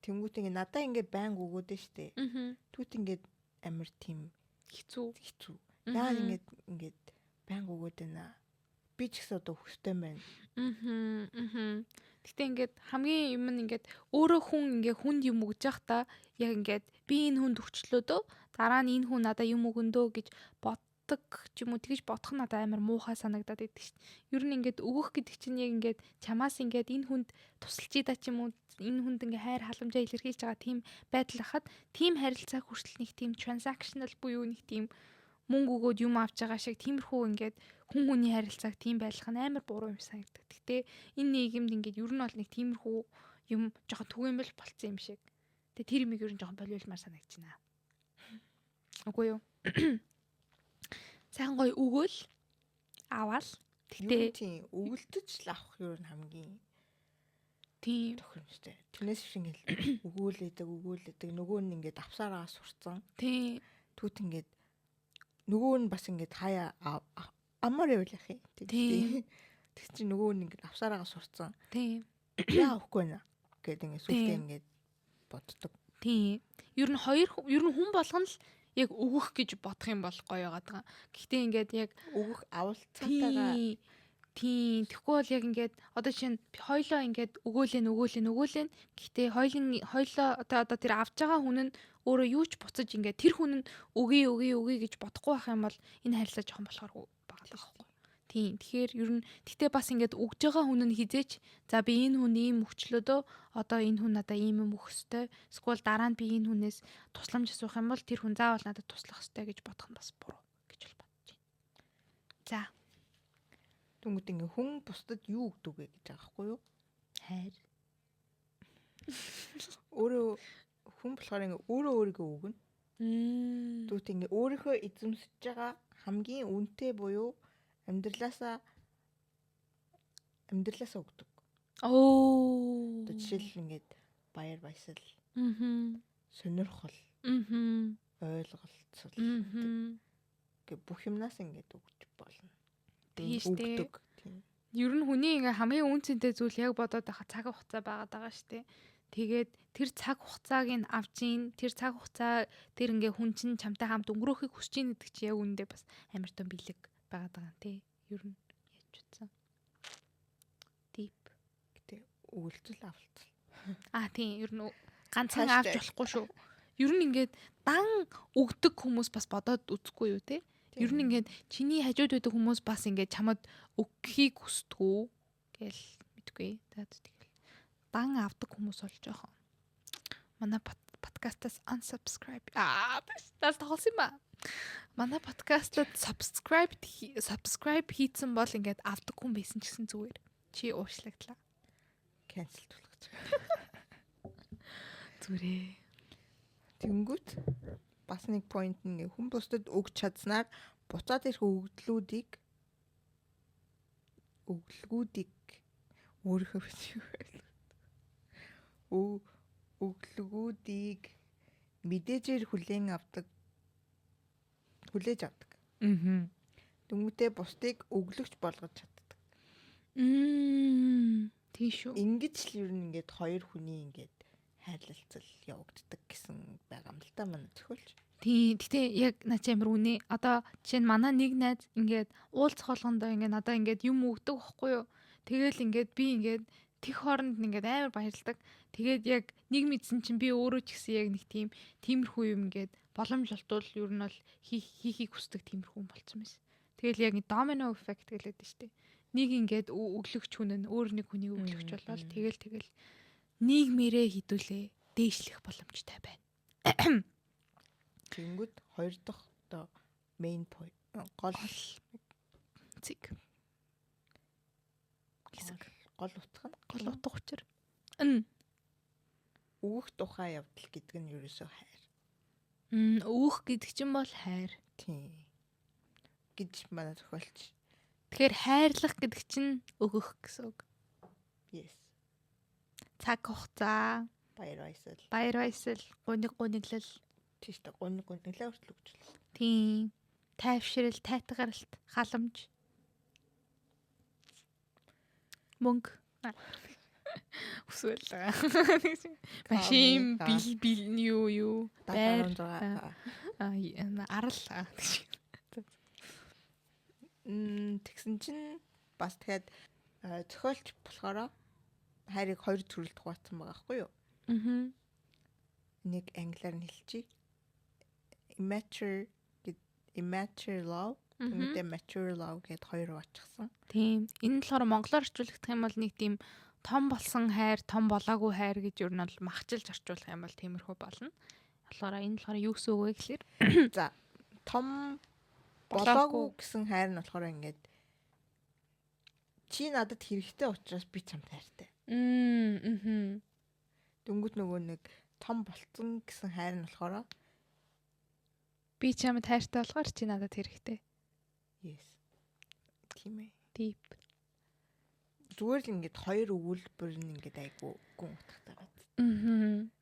Тэнгүүт ингээд надаа ингээд байнг өгөөд нь штэ. Түүт ингээд амар тийм хэцүү. Яа ингээд байнг өгөөд байна. Би ч гэсэн одоо хөстэй байна. Гэтэ ингээд хамгийн юм нь ингээд өөрөө хүн ингээд хүнд юм өгж явахдаа яг ингээд би энэ хүнд өгчлөөдөө дараа нь энэ хүн надаа юм өгөндөө гэж боддог ч юм уу тэгэж бодох нь надад амар муухай санагдаад байдаг шин. Ер нь ингээд өгөх гэдэг чинь яг ингээд чамаас ингээд энэ хүнд тусалж идаа ч юм уу энэ хүнд ингээд хайр халамжаа илэрхийлж байгаа тийм байдал хахад тийм харилцаа хүртэл нэг тийм transactional буюу нэг тийм мөнгө өгөөд юм авч байгаа шиг тиймэрхүү ингээд хүн хүний харилцааг тийм байлгах нь амар буруу юм санагддаг. Гэтэ энэ нийгэмд ингээд ер нь бол нэг тиймэрхүү юм жоохон түгээмэл болцсон юм шиг. Тэгээ тэр юмыг ер нь жоохон болиулмаар санагдаж байна. Үгүй юу? Сайхан гоё өгөөл аваал. Тэгтээ тийм өгөлдөж л авах юу нь хамгийн тийм тохиромжтой. Тэрнээс шиг ингээд өгөөлэдэг нөгөө нь ингээд авсараа сурцсан. Тийм Түүт ингээд нөгөө нь бас ингээд хаяа амар явуулах юм. Тийм. Тэг чи нөгөө нь ингээд авсараа сурцсан. Тийм. Яа авахгүй нэ гэдэг ингээд сүлдээ ингээд боддог. Тийм. Ер нь хүн болгоно л яг өгөх гэж бодох юм бол гоё байгаа. Гэхдээ ингээд яг өгөх авалцаатайгаа тийм тэгэхгүй бол яг ингээд одоо чинь хоёлоо ингээд өгөөлэн. Гэхдээ хоёлоо одоо тэр авж байгаа хүн нь өөрөө юу ч буцаж ингээд тэр хүн нь өгье гэж бодохгүй байх юм бол энэ харилцаа жоохон болохоор байгаа байхгүй. Тийм. Тэгэхээр ер нь тэгтээ бас ингээд өгж байгаа хүн нь хизээч за би энэ хүн ийм өгчлөөдөө одоо энэ хүн надаа ийм юм өгөх ёстой. Эсвэл дараа нь би энэ хүнээс тусламж асуух юм бол тэр хүн заавал надад туслах ёстой гэж бодох нь бас буруу гэж бол бодож байна. За. Тэнгүүд ингээ хүн бусдад юу өгдөг вэ гэж байгаа байхгүй юу? Хайр. Өөрөө хүн болохоор ингээ өөрийгөө өгнө. Түүт ингээ өөрийнхөө эзэмсэж байгаа хамгийн үнэтэй буюу амьдралаасаа өгдөг. Оо. Жишээл ингээд баяр баясгал. Сонирхол. Ойлголцол. Гэ бүх юмнаас ингээд өгч болно. Өгдөг. Ер нь хүний ингээ хамгийн үнцэнтэй зүйл яг бодоод байгаа цаг хугацаа байгаа штэ. Тэгээд тэр цаг хугацааг нь авч ийн тэр цаг хугацаа тэр ингээ хүн чинь чамтай хамт өнгөрөхийг хүсэж ийн гэдэг чи яг үүндээ бас амар том бэлэг байгаа тий. Ер нь яаж утсан. Deep гэдэг өгөлцөл авалцал. Тийм ер нь ганцхан авч болохгүй шүү. Ер нь ингээд дан өгдөг хүмүүс бас бодоод үзэхгүй юу те. Ер нь ингээд чиний хажууд байдаг хүмүүс бас ингээд чамд өгөхийг хүсдэггүй гэл мэдгүй. Тэгэл дан авдаг хүмүүс бол жоохон. Манай подкастаас unsubscribe. Тас тоглосон юм ба. Манай подкастад subscribe хийсэн бол ингээд авдаг хүн байсан ч гэсэн зүгээр. Чи ууршлагдлаа. Cancel болгож. Зүрээ. Тэнгүүт бас нэг point нэг хүн бусдад өгч чадсанаар буцаад ирэх өгдлүүдийг өгдлүүдийг мэдээжээр хүлээж авдаг. Дүнгүүтээ бусдыг өглөгч болгож чаддаг. Тийш үү. Ингэж л ер нь ингээд хоёр хүний ингээд хайрлалцал явагддаг гэсэн байгаа юм л та манай тохиолч. Тийм. Гэтэ яг наач амар үнэ. Одоо жишээ нь манай нэг найз ингээд уулзах болгондоо ингээд надаа ингээд юм өгдөг байхгүй юу. Тэгэл ингээд би ингээд Тэг хооронд ингээд амар баярлдаг. Тэгээд яг нэг мэдсэн чинь би өөрөө ч гэсэн яг нэг тиймэрхүү юм ингээд боломж олдвол ер нь бол хийхийг хүсдэг тиймэрхүү юм болцсон байсан. Тэгэл яг домино эффект гэлээд нь штэ. Нэг ингээд өглөгч хүн нь өөр нэг хүнийг өглөгч болол тэгэл нийгмээрээ хідүүлээ дээшлэх боломжтой байна. Тэнгүүд хоёр дахь одоо main point гол зэг хэсэг гол утга нь гол утга учир. Өөх тухай явдал гэдэг нь ерөөсөө хайр. Өөх гэдэг чинь бол хайр. Тийм. Гэж манай тохиолч. Тэгэхээр хайрлах гэдэг чинь өгөх гэсэн үг. Yes. Цаг хугацаа, Баяр баясгал, гуниглал. Тийш та гуниглаа хүртэл өгчлээ. Тийм. Тайвшрал, тайтгаралт, халамж. Мөнгө. Үсвэл байгаа. Машин, бил юу. Байр. Арал. Тэгсэн чинь бас тэгээд зохиолч болохоор хайрыг хоёр төрөлд хуваацсан байгаа байхгүй юу? Нэг англиар нь хэлчихье. Immature love, тэгээд mature love гэд хоёр хуваачсан. Тийм. Энэ нь болохоор монголоор орчуулах юм бол нэг тийм том болсон хайр, том болоогүй хайр гэж юу нь бол махчилж орчуулах юм бол тиймэрхүү болно. Тэгэхээр энэ болохоор юу гэсэн үг вэ гэхээр за том болоогүй гэсэн хайр нь болохоор ингээд чи надад хэрэгтэй учраас би чамд хайртай. Дөнгөж нөгөө нэг том болцсон гэсэн хайр нь болохоор би чамд хайртай болохоор чи надад хэрэгтэй. Yes. Тийм ээ. Deep. Зүгээр л ингээд хоёр өгүүлбэр нь ингээд айгу гүн утгатай байна.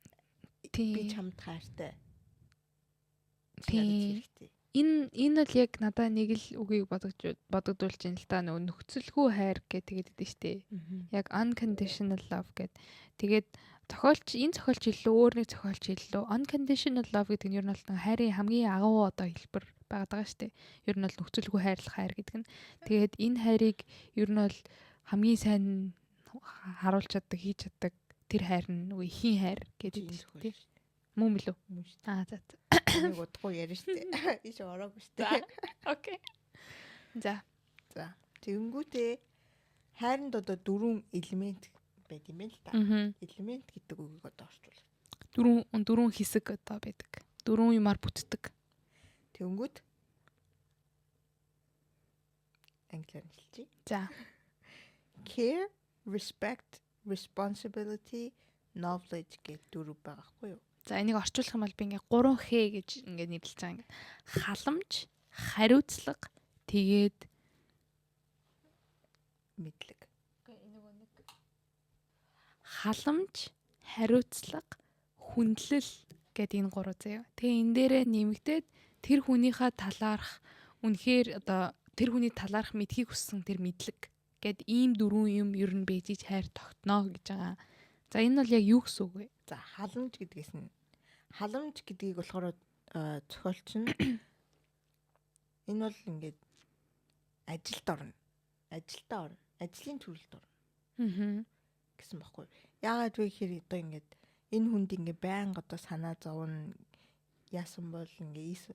Тийм. Би чамд хайртай. Тийм. Энэ бол яг надад нэг л үгийг бодогдуулж байна л да. Нөгөө нөхцөлгүй хайр гэдэг дээ штэ. Яг unconditional love гэдэг. Тэгээд энэ зохиолч илүү өөр нэг зохиолч илүү unconditional love гэдэг нь ер нь бол хайрын хамгийн агуу одоо хэлбэр байгаа штэ. Ер нь бол нөхцөлгүй хайрлах хайр гэдэг нь. Тэгээд энэ хайрыг ер нь бол хамгийн сайн харуулж чаддаг, хийж чаддаг тэр хайр нь нөгөө ихийн хайр гэдэг тийм. Мөн билүү? Мөн шүү. За. Нэг удахгүй ярина шүү дээ. Иш ороогүй шүү дээ. Окей. За. Тэгэнгүүтээ хайранд одоо 4 элемент байд юм байна л да. Элемент гэдэг үгийг одоо орчуул. 4 хэсэг одоо байдаг. 4 юмар бүтдэг. Тэгэнгүүт англиар хэлчихье. За. Care, respect, responsibility, knowledge гэдэг 4 байгаа хгүй юу? За энийг орчуулах юм бол би ингээ 3Х гэж ингээ нэрлэж байгаа ингээ. Халамж, хариуцлага, тэгээд мэдлэг. Халамж, хариуцлага, хүндлэл гэдэг энэ 3 заяа. Тэгээ энэ дээрээ нэмэгдээд тэр хүнийхээ талаарх үнэхээр одоо тэр хүний талаарх мэдхийг хүссэн тэр мэдлэг гэд ийм 4 юм ер нь бэжиж хайр тогтноо гэж байгаа. За энэ бол яг юу гэсэн үг вэ? За халамж гэдгээс нь халамж гэдгийг болохоор зохиолч нь энэ бол ингээд ажилд орно. Ажлын төрөлд орно. Гэсэн баггүй. Яагаад вэ гэхээр одоо ингээд энэ хүнд ингээд байнга одоо санаа зовно. Яасан бол ингээд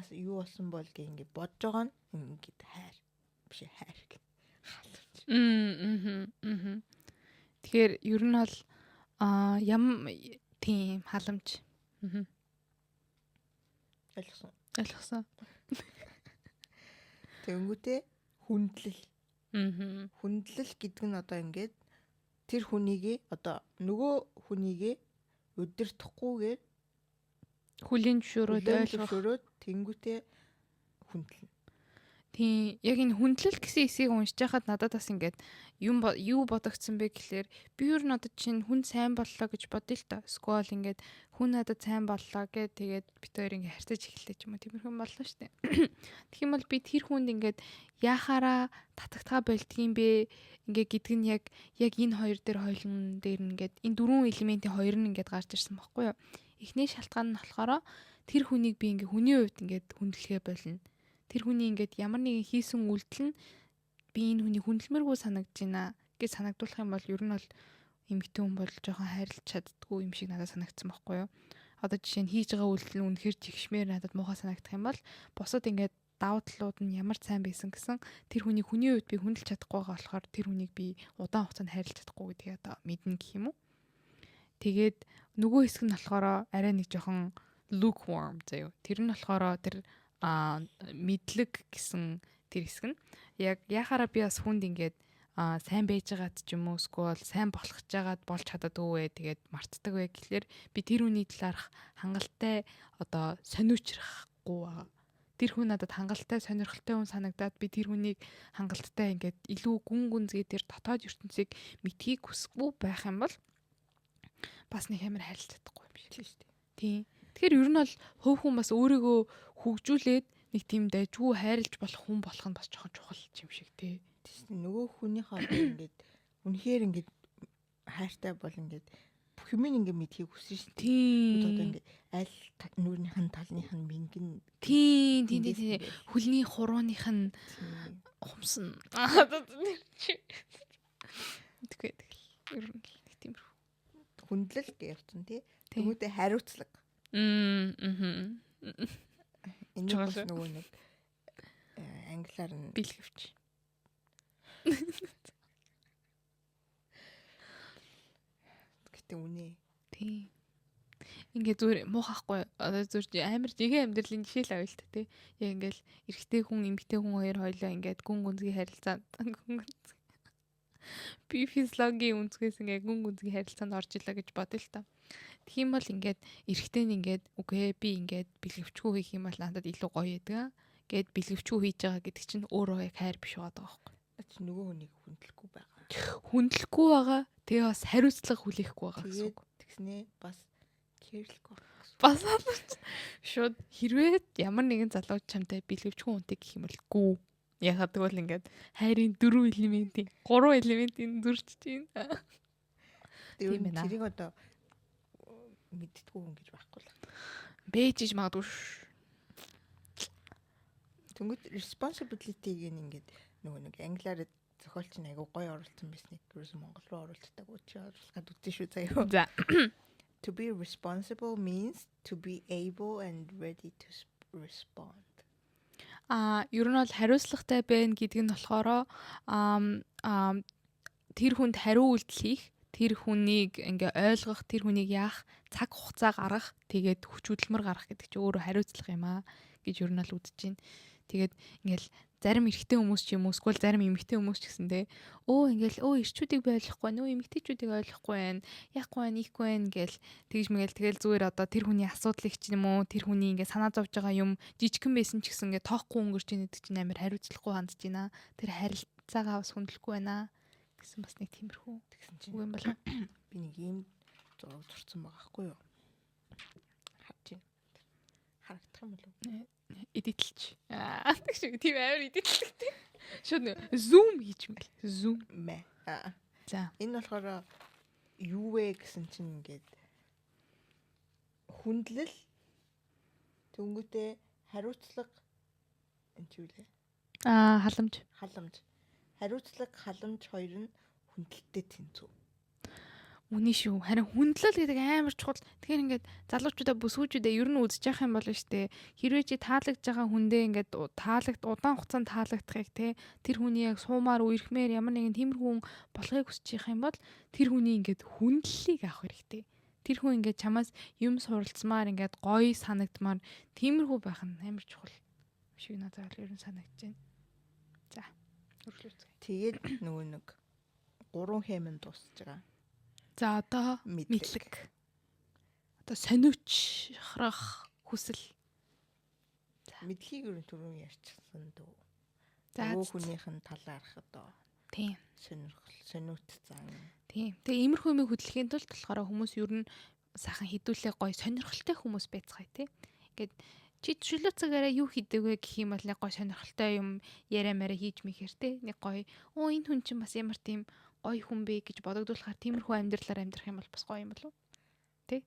юу болсон бол гэх ингээд бодож байгаа нь ингээд хайр биш хайр гэх. Халамж. Тэгэхээр ер нь бол тийм халамж. Ойлгосон. Тэгэнгүүтээ хүндлэл. Хүндлэл гэдэг нь одоо ингээд тэр хүнийгээ одоо нөгөө хүнийгээ өдөртөхгүйгээр хүлийн зөвшөөрөөд тэнгүүтээ хүндлэн. Тийм яг энэ хүндлэл гэсэн хэсгийг уншиж байхад надад бас ингээд юу бодогдсон бэ гэхлээр би юу надад чинь хүн сайн боллоо гэж бодъё л та. Сквал ингээд хүн надад сайн боллоо гэд тэгээд бид хоёр ингээд харьцаж эхэллээ ч юм уу тиймэрхүү боллоо штэ. Тэгэх юм бол би тэр хүнд ингээд яхаараа татагтгаа болдгийм бэ ингээд гэдэг нь яг энэ хоёр дээр хойлон дээр ингээд энэ 4 элементийн хоёр нь ингээд гарч ирсэн байхгүй юу. Эхний шалтгаан нь болохоор тэр хүнийг би ингээд хүний хувьд ингээд хүндлэхээ болно. Тэр хүний ингээд ямар нэгэн хийсэн үйлдэл нь би энэ хүний хүндэлмээргүй санагдаж байна гэж санагдуулах юм бол ер нь бол эмэгтэй хүн бол жоохон хайрлаж чаддгүй юм шиг надад санагдсан байхгүй юу. Одоо жишээ нь хийж байгаа үйлдэл нь үнэхээр жигшмээр надад муухай санагдах юм бол бусад ингээд давуу талууд нь ямар сайн байсан гэсэн тэр хүний үед би хүндэлж чадахгүй байгаа болохоор тэр хүнийг би удаан хугацаанд хайрлаж чадахгүй гэдгийг одоо мэднэ гэх юм уу. Тэгээд нөгөө хэсэг нь болохоор арай нэг жоохон lukewarm заяа. Тэр нь болохоор тэр мэдлэг гэсэн тэр хэсэг нь яг яхаараа би бас хүнд ингээд сайн байж байгаад ч юм уу эсвэл сайн болох гэж байгаад болж чаддаггүй вэ тэгээд мартдаг вэ гэхлээр би тэр хүний талаарх хангалттай одоо сониучрахгүй байгаа. Тэр хүн надад хангалттай сонирхолтой хүн санагдаад би тэр хүнийг хангалттай ингээд илүү гүн гүнзгий тэр дотоод ертөнцийг мэдхийг хүсэхгүй байх юм бол бас нэг амар хайрлаж чадахгүй юм шиг тийм шүү дээ. Тийм. Тэгэхээр ер нь бол хувь хүн бас өөрийгөө хөгжүүлээд нэг тийм дайггүй хайрлаж болох хүн болох нь бас жоохон чухал юм шиг тий. Нөгөө хүнийхээ ингээд үнэхээр ингээд хайртай бол ингээд бүх юм ингээд мэдхийг хүсэж шүү дээ. Тийм. Одоо ингээд аль нүрийнх нь талных нь мингэн тийм хөлний хурууных нь хумсан. Тэгээд ер нь тийм хүндлэл гэж явцсан тий. Тэгмүүдээ хариуцлага. Энэ бас нөгөө нэг англиар нь бэлгэвч. Гэтэ үнэ. Тийм. Ингээ зүгээр муухахгүй одоо зүгээр амар жигээ амьдралын жишээ л авъя л та тий. Яг ингээл эрэгтэй хүн эмэгтэй хүн хоёр хоёлоо ингээд гүн гүнзгий харилцаанд би физиологийн үнцгээс ингээ гүн гүнзгий харилцаанд орж илаа гэж бодъё л та. Тэгхийн бол ингээд эрэгтэй нь ингээд үгүй би ингээд бэлгэвчгүй хийх юм бол надад илүү гоё байдаг. Гэт бэлгэвчгүй хийж байгаа гэдэг чинь өөрөө яг хайр биш байгаа байхгүй. Чи нөгөө хүнийг хүндлэхгүй байгаа. Хүндлэхгүй байгаа. Тэгээ бас хариуцлага хүлээхгүй байгаа гэсэн үг. Тэгснээ бас кэрлэхгүй байгаа. Бас шууд хэрвээ ямар нэгэн залуу чамтай бэлгэвчгүй хүнтэй гэх юм бол гүү. Ягаад гэвэл ингээд хайрын 4 элементийн 3 элементийн зурж чинь. Тийм ээ. Тэрийг одоо мэдтгүү хүн гэж байхгүй л. Бэжж магадгүй. Тэнгүүд responsibility-г ингээд нөгөө нэг англиар зохиолч нь айгуу гоё оруулсан байсныг ерөөсөн монгол руу оруулдаг учраас оруулахад үгүй шүү заяа. За. To be responsible means to be able and ready to respond. Ер нь бол хариуцлагатай байна гэдэг нь болохоор тэр хүнд хариу үйлдэл хийх, тэр хүнийг ингээ ойлгох, тэр хүнийг яах, цаг хугацаа гаргах, тэгээд хүч хөдөлмөр гаргах гэдэг чинь өөрөө хариуцлага юм аа гэж ер нь л үзэж байна. Тэгээд ингээл зарим эрэгтэй хүмүүс ч юм уу эсвэл зарим эмэгтэй хүмүүс ч гэсэндээ ингээл эрчүүдийг би ойлгохгүй, нөө эмэгтэйчүүдийг ойлгохгүй байна, яахгүй байна, ийхгүй байна гэл тэгж мэгэл тэгэл зүгээр одоо тэр хүний асуудлыг ч юм уу тэр хүний ингээ санаа зовж байгаа юм жижигхэн байсан ч гэсэн ингээ тоохгүй өнгөрч ийн гэдэг чинь амар хариуцлагагүй хандж байна. Тэр харилцаагаа бас хүндлэхгүй байна гэсэн бас нэг тиймэрхүү тэгсэн чинь үг юм болоо. Би нэг юм зураг зурсан байгаа байхгүй юу? Харж байна. Харагдах юм болов уу? Эдитэлч. Тэгш тийм амар эдитэлтэй. Шууд зум хийж мэл. Зум мэ. За. Энэ болохоор юу вэ гэсэн чинь ингээд хүндлэл төнгөтэй хариуцлага энэ ч юу лээ? Халамж. Хариуцлага, халамж хоёр нь хүндэлттэй тэнцүү. Үний шүү. Харин хүндлэл гэдэг амар чухал. Тэгэхээр ингээд залуучуудаа бүсгүүчүүдээ ер нь үзэж явах юм бол штэ. Хэрвээ чи таалагдж байгаа хүндээ ингээд удаан хугацаанд таалагдахыг те тэр хүний яг суумаар үерхмээр ямар нэгэн тиймэрхүү хүн болохыг хүсэж явах юм бол тэр хүний ингээд хүндлэлийг авах хэрэгтэй. Тэр хүн ингээд чамаас юм суралцмаар ингээд гоё санагдмаар тиймэрхүү байх нь амар чухал шиг надад ер нь санагдаж байна. За. Өргөлөөцгөө. Тэгээд нөгөө нэг 3 хэмээн дуусж байгаа. За одоо мэдлэг. Одоо сониуч харах хүсэл. Мэдлэгийг ер нь түрүүн ярьчихсан дөө. За нөгөө хүнийх нь талаарх одоо. Тийм. Сониуцсан. Тийм. Тэгээ иймэрхүү юмыг хөдөлгөхийн тулд болохоор хүмүүс ер нь сайхан хідүүлээ гоё сонирхолтой хүмүүс байцгаая тий. Ингээд чи чөлөө цагаараа юу хийдэг вэ гэх юм бол нэг гоё сонирхолтой юм яриа мараа хийж мэхэр тий. Нэг гоё энэ хүн чинь бас ямар тийм гоё хүн бэ гэж бодогдуулахаар тиймэрхүү амьдралаар амьдрах юм бол бас гоё юм болов. Тэ?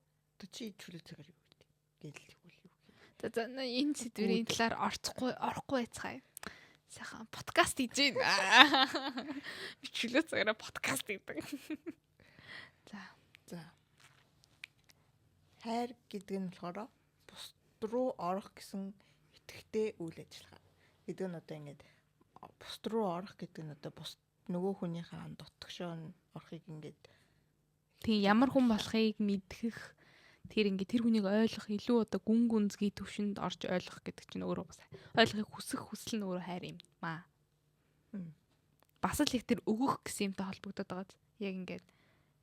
Чи чөлөө цагаар юу гэдэг? Гэл тэгвэл юу гэх. За энэ сэдвэрийн талаар орохгүй байцгаая. Сайхан подкаст хийж байна. Би чөлөө цагаараа подкаст хийдэг. За. Хайр гэдэг нь болохоор бусд руу орох гэсэн итгэвтэй үйл ажиллагаа. Гэдэг нь одоо ингээд бусд руу орох гэдэг нь одоо бус нөгөө хүнийхээ дотгошоо орохыг ингээд тийм ямар хүн болохыг мэдэх тэр ингээд тэр хүнийг ойлгох илүү одоо гүн гүнзгий төвшөнд орж ойлгох гэдэг чинь өөрөө бас ойлгохыг хүсэл нь өөрөө хайр юм маа. Бас л их тэр өгөх гэсэн юмтай холбогдоод байгаа. Яг ингээд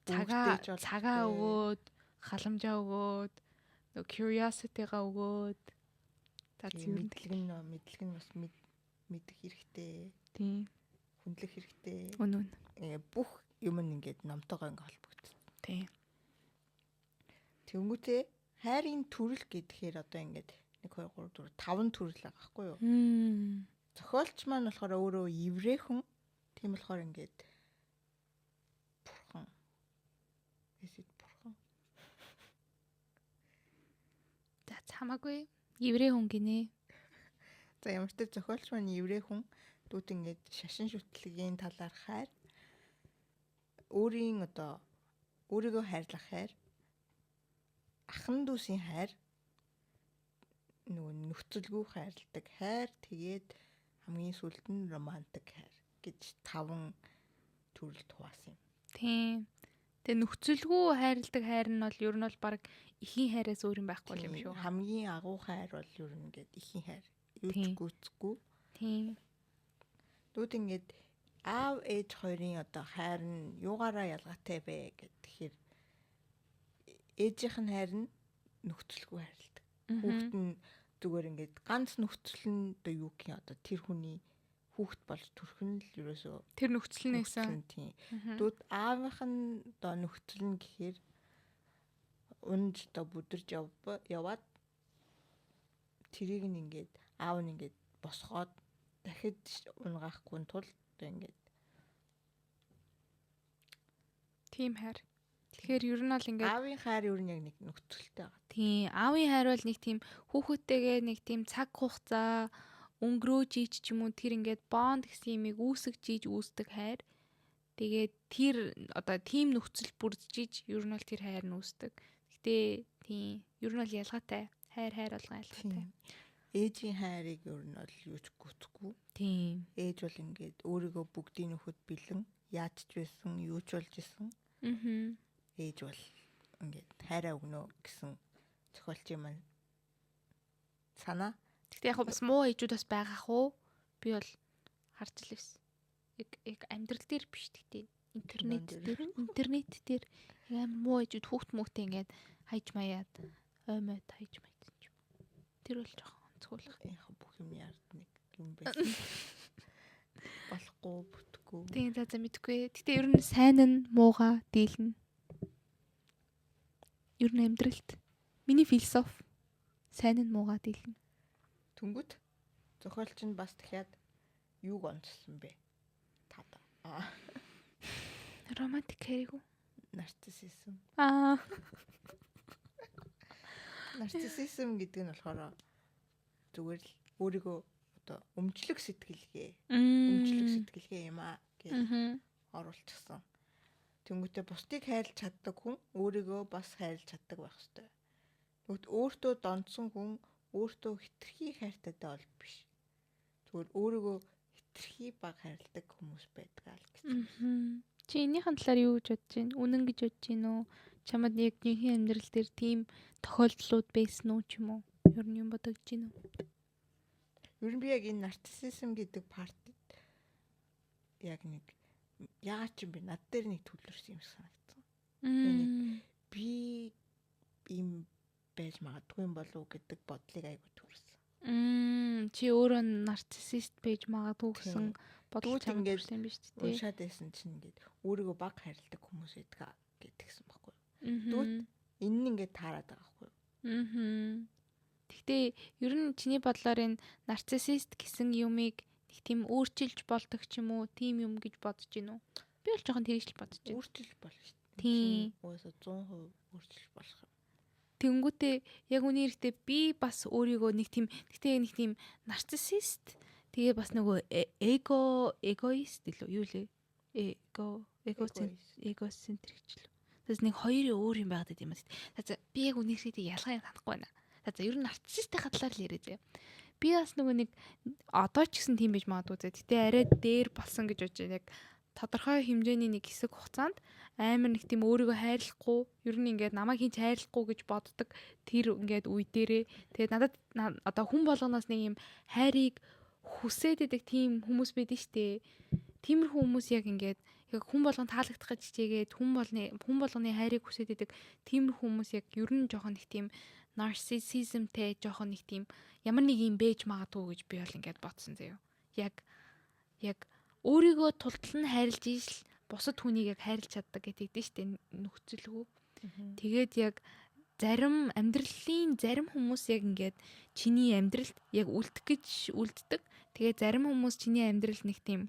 цагаа өгөөд, халамжаа өгөөд, нөгөө curiosity-га өгөөд мэдлэг нь бас мэдэх хэрэгтэй. Тийм. Хүндлэх хэрэгтэй. Үнэн. Бүх юм ингээд номтойгоо ингээд холбогдсон. Тийм. Тэнгүүтээ хайрын төрөл гэхээр одоо ингээд 1 2 3 4 5 төрөл байгаа байхгүй юу? Зохиолч маань болохоор өөрөө еврей хүн. Тийм болохоор ингээд бурхан. За цамаагүй еврей хүн гинэ. За ямар ч тэр зохиолч маань еврей хүн дүүт ингээд шашин шүтлэгийн талаар хайр өөрийгөө хайрлах хайр ахан дүүсийн хайр нөгөө нөхцөлгүй хайрладаг хайр тэгээд хамгийн сүүлд нь романтик хайр гэж 5 төрөлд хуваасан юм. Тийм. Тэгээ нөхцөлгүй хайрладаг хайр нь бол ер нь бол баг ихийн хайраас өөр юм байхгүй юм шүү. Хамгийн агуу хайр бол ер нь ингээд ихийн хайр. Юу ч гүйцэхгүй. Тийм. Дүүд ингээд аав ээж хоёрын одоо хайр нь юугаараа ялгаатай бэ гэхээр ээжийнх нь хайр нь нөхцөлгүй хайрладаг. Хүүхэд нь зүгээр ингээд ганц нөхцөл нь одоо юу гэх юм одоо тэр хүний хүүхэд болж төрөх нь л ерөөсөө тэр нөхцөл нь гэсэн. Тийм. Дүүд аавынх нь одоо нөхцөл нь гэхээр унж одоо бүдэрж яваад тэрийг нь ингээд аав нь ингээд босгоод дахид унгаахгүй тул одоо ингээд тийм хайр. Тэгэхээр ер нь бол ингээд аавын хайр ер нь яг нэг нөхцөлтэй байгаа. Тийм. Аавын хайр бол нэг тийм хүүхэдтэйгээ нэг тийм цаг хугацаа өнгөрөөж ийж ч юм уу тэр ингээд бонд гэсэн юмыг үүсгэж үүсдэг хайр. Тэгээд тэр одоо тийм нөхцөл бүрдэж ер нь бол тэр хайр нь үүсдэг. Гэтэ тийм ер нь бол ялгаатай. Хайр болгоо ялгаатай. Ээжийн хайрыг ер нь бол юуч гүцэхгүй. Тийм. Ээж бол ингээд өөрийгөө бүгдийн нөхөд бэлэн яаж ч байсан, юу ч болж исэн. Ээж бол ингээд хайраа өгнө гэсэн зохиолчийн маань санаа. Гэтэ яг бас муу ээжүүд бас байгаа хөө. Би бол харж л байсан. Яг амьдрал дээр биш гэхдээ интернет дээр амар муу ээжүүд хүүхд мөхтэй ингээд хайж маяад оймойд хайж маядсан ч юм. Тэр бол жоохон онцгойлох. Яг бүх юм ярд нэг юм байсан. Болохгүй бүтггүй. Тийм за мэдгүй. Гэтэ ер нь сайн нь мууга дийлнэ. Ер нь амьдралд миний философи сайн нь мууга дийлнэ. Түнгүүд зохиолч нь бас дахиад юуг онцлсан бэ? Тата. Романтик хэрэг үү? Нарциссизм. Нарциссизм гэдэг нь болохоор зүгээр л өөрийгөө одоо өмчлөх сэтгэлгээ юм аа гэж оруулчихсан. Тэнгүүтээ бусдыг хайрлаж чаддаг хүн өөрийгөө бас хайрлаж чаддаг байх хэрэгтэй. Тэгвэл өөртөө донцсон хүн өөртөө хитрхи хайртайтай бол биш. Зүгээр өөрийгөө хитрхи баг хайрладаг хүмүүс байдаг л гэсэн. Чи энийхэн талаар юу гэж бодож байна? Үнэн гэж бодож байна уу? Чамд яг жинхэнэ амьдрал дээр тийм тохиолдлууд байсан уу ч юм уу? Ер нь юм бодож байна уу? Ер нь би яг энэ нарциссизм гэдэг партид яг нэг яагаад ч юм бэ над дээр нэг төлөрсөн юм санагдсан. Би ийм байж магадгүй юм болов уу гэдэг бодлыг айгу төрсөн. Чи өөрөө нарциссист байж магадгүй гэсэн бодлоо төрсөн юм биш үү? Уншаад байсан чинь ингээд өөрийгөө баг хайрладаг хүмүүс байдаг гэдгийгсэн байхгүй юу? Тэгвэл энэ нь ингээд таарад байгаа байхгүй юу? Гэхдээ ер нь чиний бодлоор энэ нарциссист гэсэн юмыг нэг тийм өөрчилж болдог ч юм уу, тийм юм гэж бодож гинүү. Би бол жоохон тэрийж л бодож байна. Өөрчилж болно шүү дээ. Тийм. Уусаа 100% өөрчилж болох юм. Тэнгүүтээ яг үний хэрэгтэй би бас өөрийгөө нэг тийм нарциссист тэгээ бас нөгөө эгоист илүү юу лээ? Эгоцентрикч л. Тэс нэг хоёрын өөр юм байгаад юм байна. За би яг үнийхээ ялгааг санахгүй байна. За ер нь нарциссистийн хадлаар л яриа зэ. Би бас нөгөө нэг одоо ч гэсэн тийм байж магадгүй зэ. Гэтэ арай дээр болсон гэж бодож байна. Яг тодорхой хэмжээний нэг хэсэг хугацаанд амар нэг тийм өөрийгөө хайрлахгүй, ер нь ингээд намайг хинч хайрлахгүй гэж боддог тэр ингээд үе дээрээ тэгээд надад одоо хүн болгоноос нэг юм хайрыг хүсээд идэг тийм хүмүүс байдэн штэ. Тиймэрхүү хүмүүс яг ингээд яг хүн болгон таалагдах гэж хичээгээд хүн болгоны хайрыг хүсээд идэг тиймэрхүү хүмүүс яг ер нь жоохон их тийм нарциссизмтэй жоохон их тийм ямар нэг юм бэж магадгүй гэж би бол ингээд бодсон заяа. Яг өөрийгөө тултал нь хайрлж ийшл бусад хүнийг яг хайрлж чаддаг гэдэг штэ нөхцөлгөө. Тэгээд яг зарим амьдралын зарим хүмүүс яг ингээд чиний амьдралд яг үлдэх гэж үлддэг. Тэгээд зарим хүмүүс чиний амьдралд нэг тийм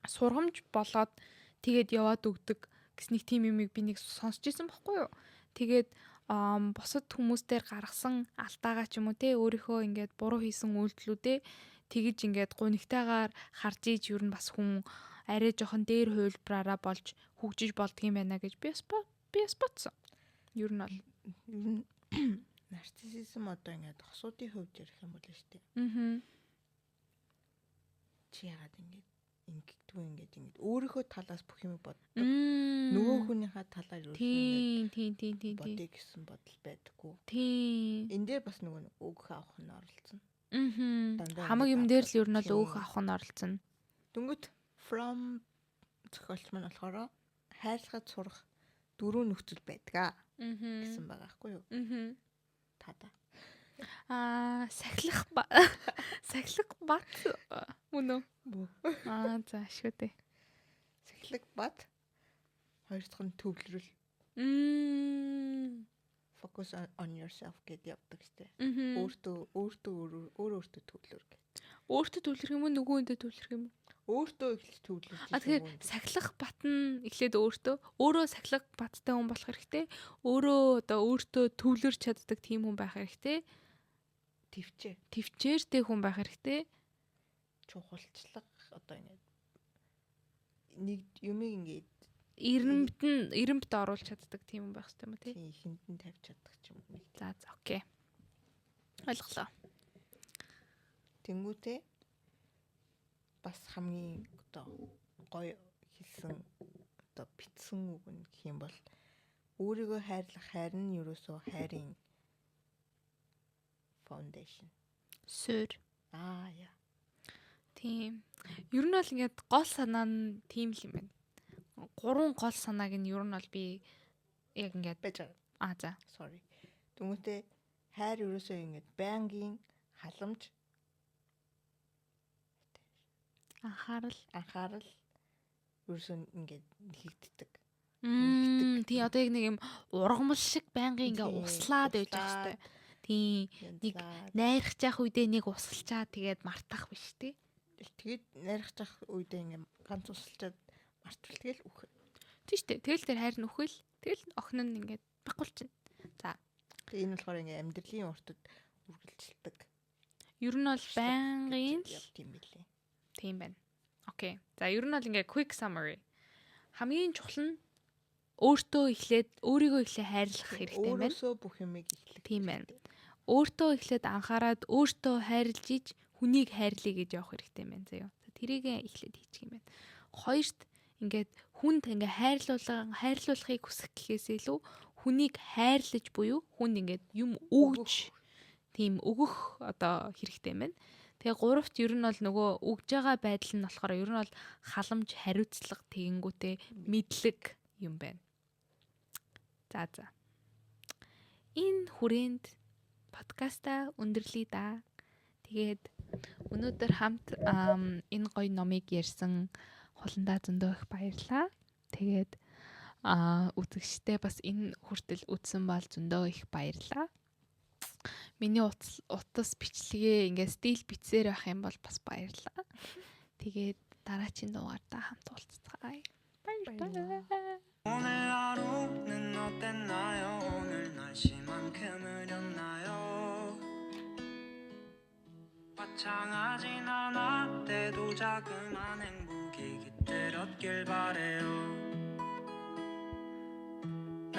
сургамж болоод тэгээд яваад өгдөг гэс нэг тийм юмыг би нэг сонсч ирсэн байхгүй юу. Тэгээд бусад хүмүүстээр гаргасан алдаагаа ч юм уу те өөрийнхөө ингээд буруу хийсэн үйлдэлүүдээ тэгэж ингээд гунигтайгаар харж ийж юу н бас хүн арай жоохон дээр хуйлбараараа болж хөгжиж болдго юм байна гэж би бас бодсон. Юу н бол нарциссизм одоо ингээд хосуудын хувьд ярих юм бол шүү дээ. Чи яагаад ингээд ингээд өөрийнхөө талаас бүх юм боддог. Нөгөө хүнийхээ талаар юу тийм бодъё гэсэн бодол байдаггүй. Тийм. Энд дээр бас нөгөө өөх авах нь оролцсон. Хамаг юм дээр л юу нь бол өөх авах нь оролцсон. Дөнгөт from зохиолч маань болохоор хайрлахад сурах 4 нөхцөл байдаг гэсэн байгаа байхгүй юу? Тада. Сахилах бат мөн үү? За шүү дээ. Сахилах бат хоёр дахь нь төвлөрөл. Focus on yourself гэдэг явдаг штэ. Өөртөө төвлөр гэх. Өөртөө төвлөрөх юм уу нөгөөндөө төвлөрөх юм уу? Өөртөө эхлэж төвлөрч. Тэгэхээр сахилах бат нь эхлээд өөрөө сахилах баттай хүн болох хэрэгтэй. Өөрөө одоо өөртөө төвлөрч чаддаг тийм хүн байх хэрэгтэй. Төвчээртэй хүн байх хэрэгтэй. Чухалчлаг одоо ингээд нэг юмыг ингээд эрэмбд оруулж чаддаг тийм хүн байх хэрэгтэй юм тий. Ихэнд нь тавьж чаддаг ч юм уу. За окей. Ойлголоо. Тэнгүүтээ бас хамгийн одоо гоё хэлсэн одоо битсэн үг нь гэх юм бол өөрийгөө хайрлах хайр нь ерөөсөө хайрын foundation. Суурь. Яа. Тийм. Ер нь бол ингээд гол санаа нь тийм л юм байна. 3 гол санааг нь ер нь бол би яг ингээд байж байгаа. За. Sorry. Дүнтэй хайр ерөөсөө ингээд байнгын халамж анхаарал ерөөсөө ингээд нэгддэг. Тий одоо яг нэг юм ургамал шиг байнгын ингээд услаад байж байгаа шүү дээ. Тий нэг найрах жах үедээ нэг усалчаа тэгээд мартах биш тий. Тэгээд найрах жах үедээ ингээд ганц усалчаад мартвал тэгэл үхэх. Тий шүү дээ. Тэгэл тэр хайр нь үхвэл тэгэл охин нь ингээд багуулчихна. За. Тэгээ энэ болохоор ингээд амьдралын уртад үргэлжилдэг. Ер нь бол байнгын тийм билээ. Тийм байна. Окей. За ер нь бол ингээд quick summary. Хамгийн чухал нь өөрийгөө эхлээ хайрлах хэрэгтэй байна. Өөрөөсөө бүх юмыг эхлэх. Тийм байна. Өөртөө эхлээд анхаарад өөртөө хайрлж иж хүнийг хайрлая гэж явах хэрэгтэй байна заяа. Тэрийг эхлээд хийчих юм байна. Хоёрт ингээд хүнд ингээд хайрлуулахыг хүсэх гэхээс илүү хүнийг хайрлаж буюу хүнд ингээд юм өгж тийм өгөх одоо хэрэгтэй байна. Тэгээ гуравт ер нь бол нөгөө өгж байгаа байдал нь болохоор ер нь бол халамж, хариуцлага, тэгэнгүүтээ мэдлэг юм байна. За. Энэ хүрээнд подкаста өндөрлөе да. Тэгээд өнөөдөр хамт энэ гоё номыг ярьсан Хуландаа зөндөө их баярлаа. Тэгээд үзэгчтэй бас энэ хүртэл үзсэн бол зөндөө их баярлаа. Миний утас бичлэгээ ингээд стил битсээр байх юм бол бас баярлаа. Тэгээд дараачийн дугаартаа хамт уулзцгаая. Баярлалаа. 오늘 하루는 어땠나요? 오늘 날씨만큼 흐렸나요? 화창하진 않았대도 자그만 행복이 깃들었길 바래요.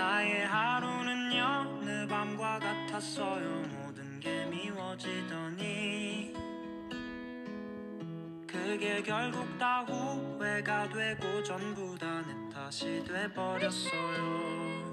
나의 하루는 여느 밤과 같았어요. 모든 게 미워지더니 그게 결국 다 후회가 되고 전부 다 내 탓이 돼버렸어요.